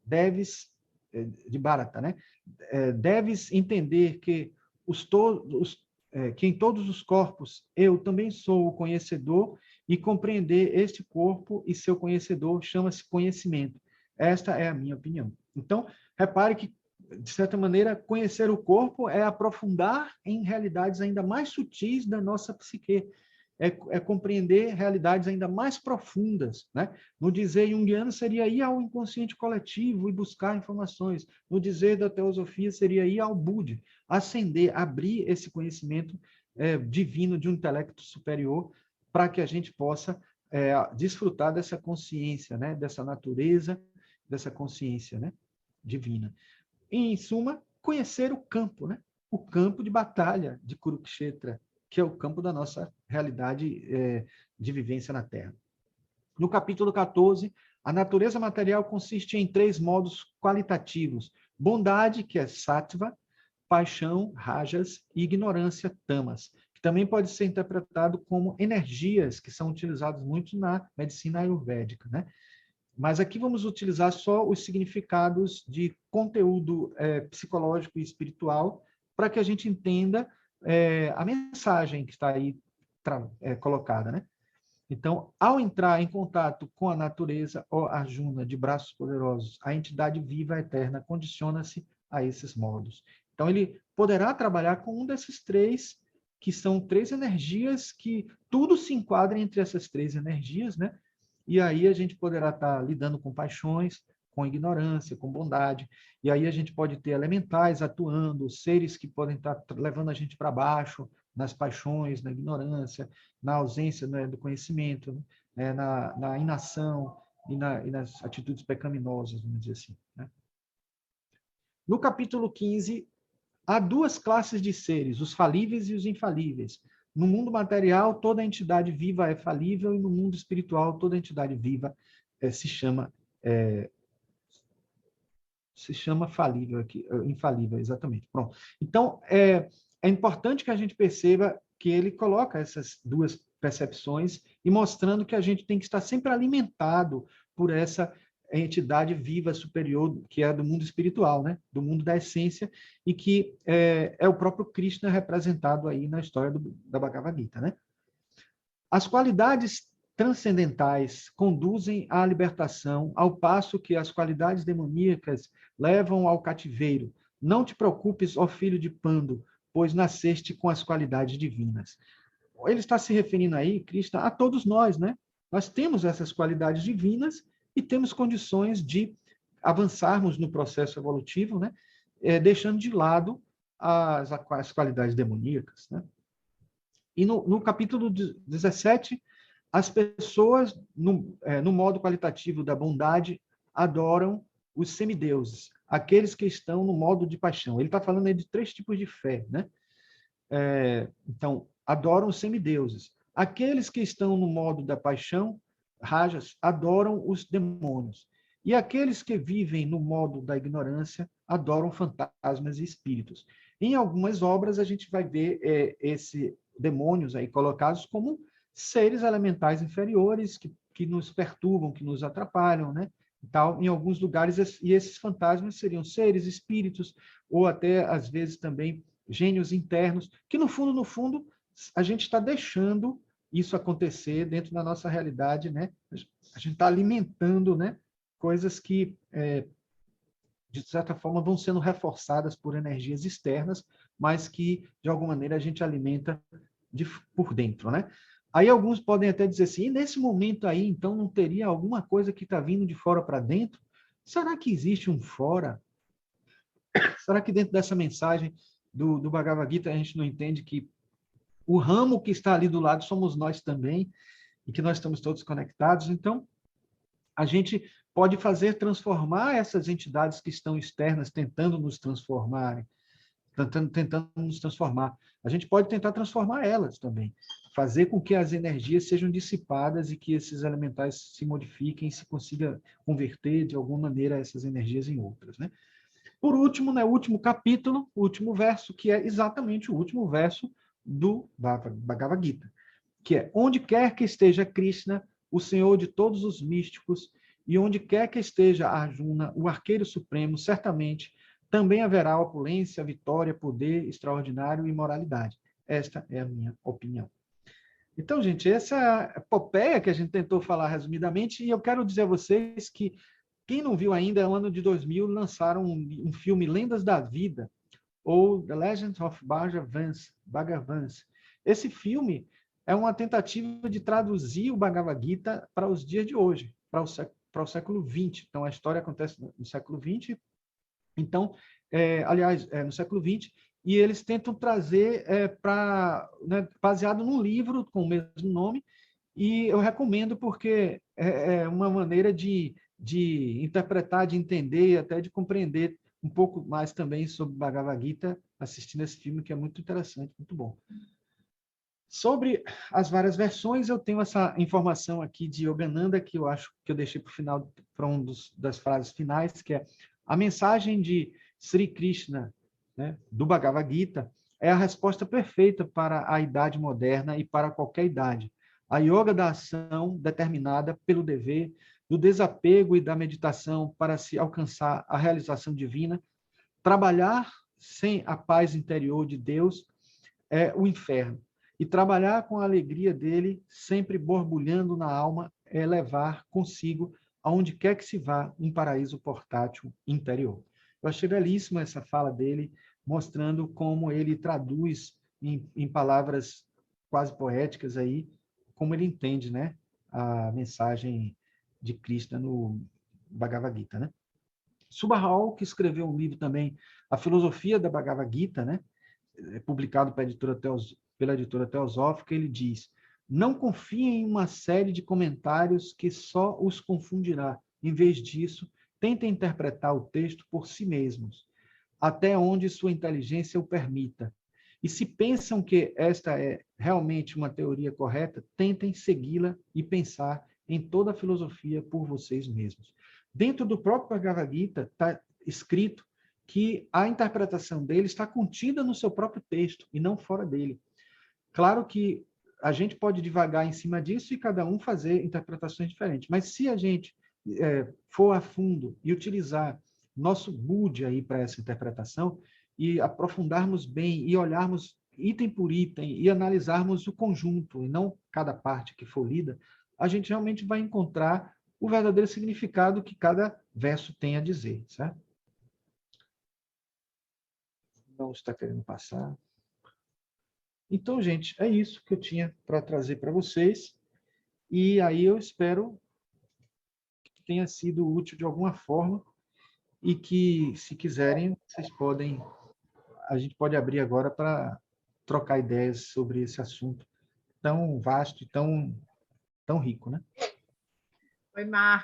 Speaker 1: né? Deves entender que que em todos os corpos eu também sou o conhecedor, e compreender este corpo e seu conhecedor chama-se conhecimento. Esta é a minha opinião. Então, repare que, de certa maneira, conhecer o corpo é aprofundar em realidades ainda mais sutis da nossa psique, é compreender realidades ainda mais profundas, né? No dizer junguiano seria ir ao inconsciente coletivo e buscar informações. No dizer da teosofia seria ir ao Budi, ascender, abrir esse conhecimento divino de um intelecto superior para que a gente possa desfrutar dessa consciência, né? Dessa natureza, dessa consciência, né? Divina. E, em suma, conhecer o campo, né? O campo de batalha de Kurukshetra, que é o campo da nossa realidade de vivência na Terra. No capítulo 14, a natureza material consiste em 3 modos qualitativos: bondade, que é sattva, paixão, rajas, e ignorância, tamas, que também pode ser interpretado como energias, que são utilizadas muito na medicina ayurvédica, né? Mas aqui vamos utilizar só os significados de conteúdo psicológico e espiritual para que a gente entenda a mensagem que está aí colocada, né? Então, ao entrar em contato com a natureza, ó Arjuna, de braços poderosos, a entidade viva eterna condiciona-se a esses modos. Então, ele poderá trabalhar com um desses 3, que são 3 energias, que tudo se enquadra entre essas 3 energias, né? E aí a gente poderá estar lidando com paixões, com ignorância, com bondade. E aí a gente pode ter elementais atuando, seres que podem estar levando a gente para baixo, nas paixões, na ignorância, na ausência, né, do conhecimento, né, na inação e nas atitudes pecaminosas, vamos dizer assim, né? No capítulo 15, há 2 classes de seres, os falíveis e os infalíveis. No mundo material, toda entidade viva é falível, e no mundo espiritual, toda entidade viva se chama falível aqui, infalível, exatamente. Pronto. Então, é importante que a gente perceba que ele coloca essas 2 percepções e mostrando que a gente tem que estar sempre alimentado por essa entidade viva superior, que é do mundo espiritual, né? Do mundo da essência, e que é o próprio Krishna representado aí na história da Bhagavad Gita, né? As qualidades transcendentais conduzem à libertação, ao passo que as qualidades demoníacas levam ao cativeiro. Não te preocupes, ó filho de Pando, pois nasceste com as qualidades divinas. Ele está se referindo aí, Krishna, a todos nós, né? Nós temos essas qualidades divinas e temos condições de avançarmos no processo evolutivo, né? Deixando de lado as qualidades demoníacas, né? E no capítulo 17, as pessoas, no modo qualitativo da bondade, adoram os semideuses, aqueles que estão no modo de paixão. Ele está falando aí de 3 tipos de fé, né? Então, adoram os semideuses. Aqueles que estão no modo da paixão, rajas, adoram os demônios. E aqueles que vivem no modo da ignorância, adoram fantasmas e espíritos. Em algumas obras, a gente vai ver esses demônios aí colocados como seres elementais inferiores que nos perturbam, que nos atrapalham, né? Tal, em alguns lugares, e esses fantasmas seriam seres, espíritos, ou até, às vezes, também gênios internos, que, no fundo, a gente está deixando isso acontecer dentro da nossa realidade, né? A gente está alimentando, né, coisas que, de certa forma, vão sendo reforçadas por energias externas, mas que, de alguma maneira, a gente alimenta por dentro, né? Aí alguns podem até dizer assim, e nesse momento aí, então, não teria alguma coisa que está vindo de fora para dentro? Será que existe um fora? Será que dentro dessa mensagem do Bhagavad Gita a gente não entende que o ramo que está ali do lado somos nós também, e que nós estamos todos conectados? Então, a gente pode transformar essas entidades que estão externas, tentando nos transformar. A gente pode tentar transformar elas também, fazer com que as energias sejam dissipadas e que esses elementais se modifiquem e se consiga converter de alguma maneira essas energias em outras, né? Por último, né, o último capítulo, o último verso, que é exatamente o último verso do Bhagavad Gita, que é: onde quer que esteja Krishna, o Senhor de todos os místicos, e onde quer que esteja Arjuna, o arqueiro supremo, certamente também haverá opulência, vitória, poder extraordinário e moralidade. Esta é a minha opinião. Então, gente, essa é a epopeia que a gente tentou falar resumidamente, e eu quero dizer a vocês que quem não viu ainda, no ano de 2000, lançaram um filme Lendas da Vida, ou The Legend of Bhagavan Vance. Esse filme é uma tentativa de traduzir o Bhagavad Gita para os dias de hoje, para o século XX. Então, a história acontece no século XX. Então, no século XX, e eles tentam trazer baseado num livro com o mesmo nome, e eu recomendo porque é uma maneira de interpretar, de entender e até de compreender um pouco mais também sobre Bhagavad Gita assistindo esse filme, que é muito interessante, muito bom. Sobre as várias versões, eu tenho essa informação aqui de Yogananda, que eu acho que eu deixei para o final, para das frases finais, que é a mensagem de Sri Krishna, né, do Bhagavad Gita, é a resposta perfeita para a idade moderna e para qualquer idade. A yoga da ação determinada pelo dever, do desapego e da meditação para se alcançar a realização divina, trabalhar sem a paz interior de Deus é o inferno. E trabalhar com a alegria dele, sempre borbulhando na alma, é levar consigo, aonde quer que se vá, um paraíso portátil interior. Eu achei belíssima essa fala dele, mostrando como ele traduz em palavras quase poéticas aí, como ele entende, né, a mensagem de Krishna no Bhagavad Gita, né? Subhal, que escreveu um livro também, A Filosofia da Bhagavad Gita, né, publicado pela editora Teosófica, ele diz: não confiem em uma série de comentários que só os confundirá. Em vez disso, tentem interpretar o texto por si mesmos, até onde sua inteligência o permita. E se pensam que esta é realmente uma teoria correta, tentem segui-la e pensar em toda a filosofia por vocês mesmos. Dentro do próprio Bhagavad Gita está escrito que a interpretação dele está contida no seu próprio texto e não fora dele. Claro que a gente pode divagar em cima disso e cada um fazer interpretações diferentes, mas se a gente for a fundo e utilizar nosso Budi aí para essa interpretação e aprofundarmos bem e olharmos item por item e analisarmos o conjunto e não cada parte que for lida, a gente realmente vai encontrar o verdadeiro significado que cada verso tem a dizer, certo? Não está querendo passar. Então, gente, é isso que eu tinha para trazer para vocês. E aí eu espero que tenha sido útil de alguma forma e que, se quiserem, vocês podem... A gente pode abrir agora para trocar ideias sobre esse assunto tão vasto e tão rico, né?
Speaker 2: Oi, Marcos.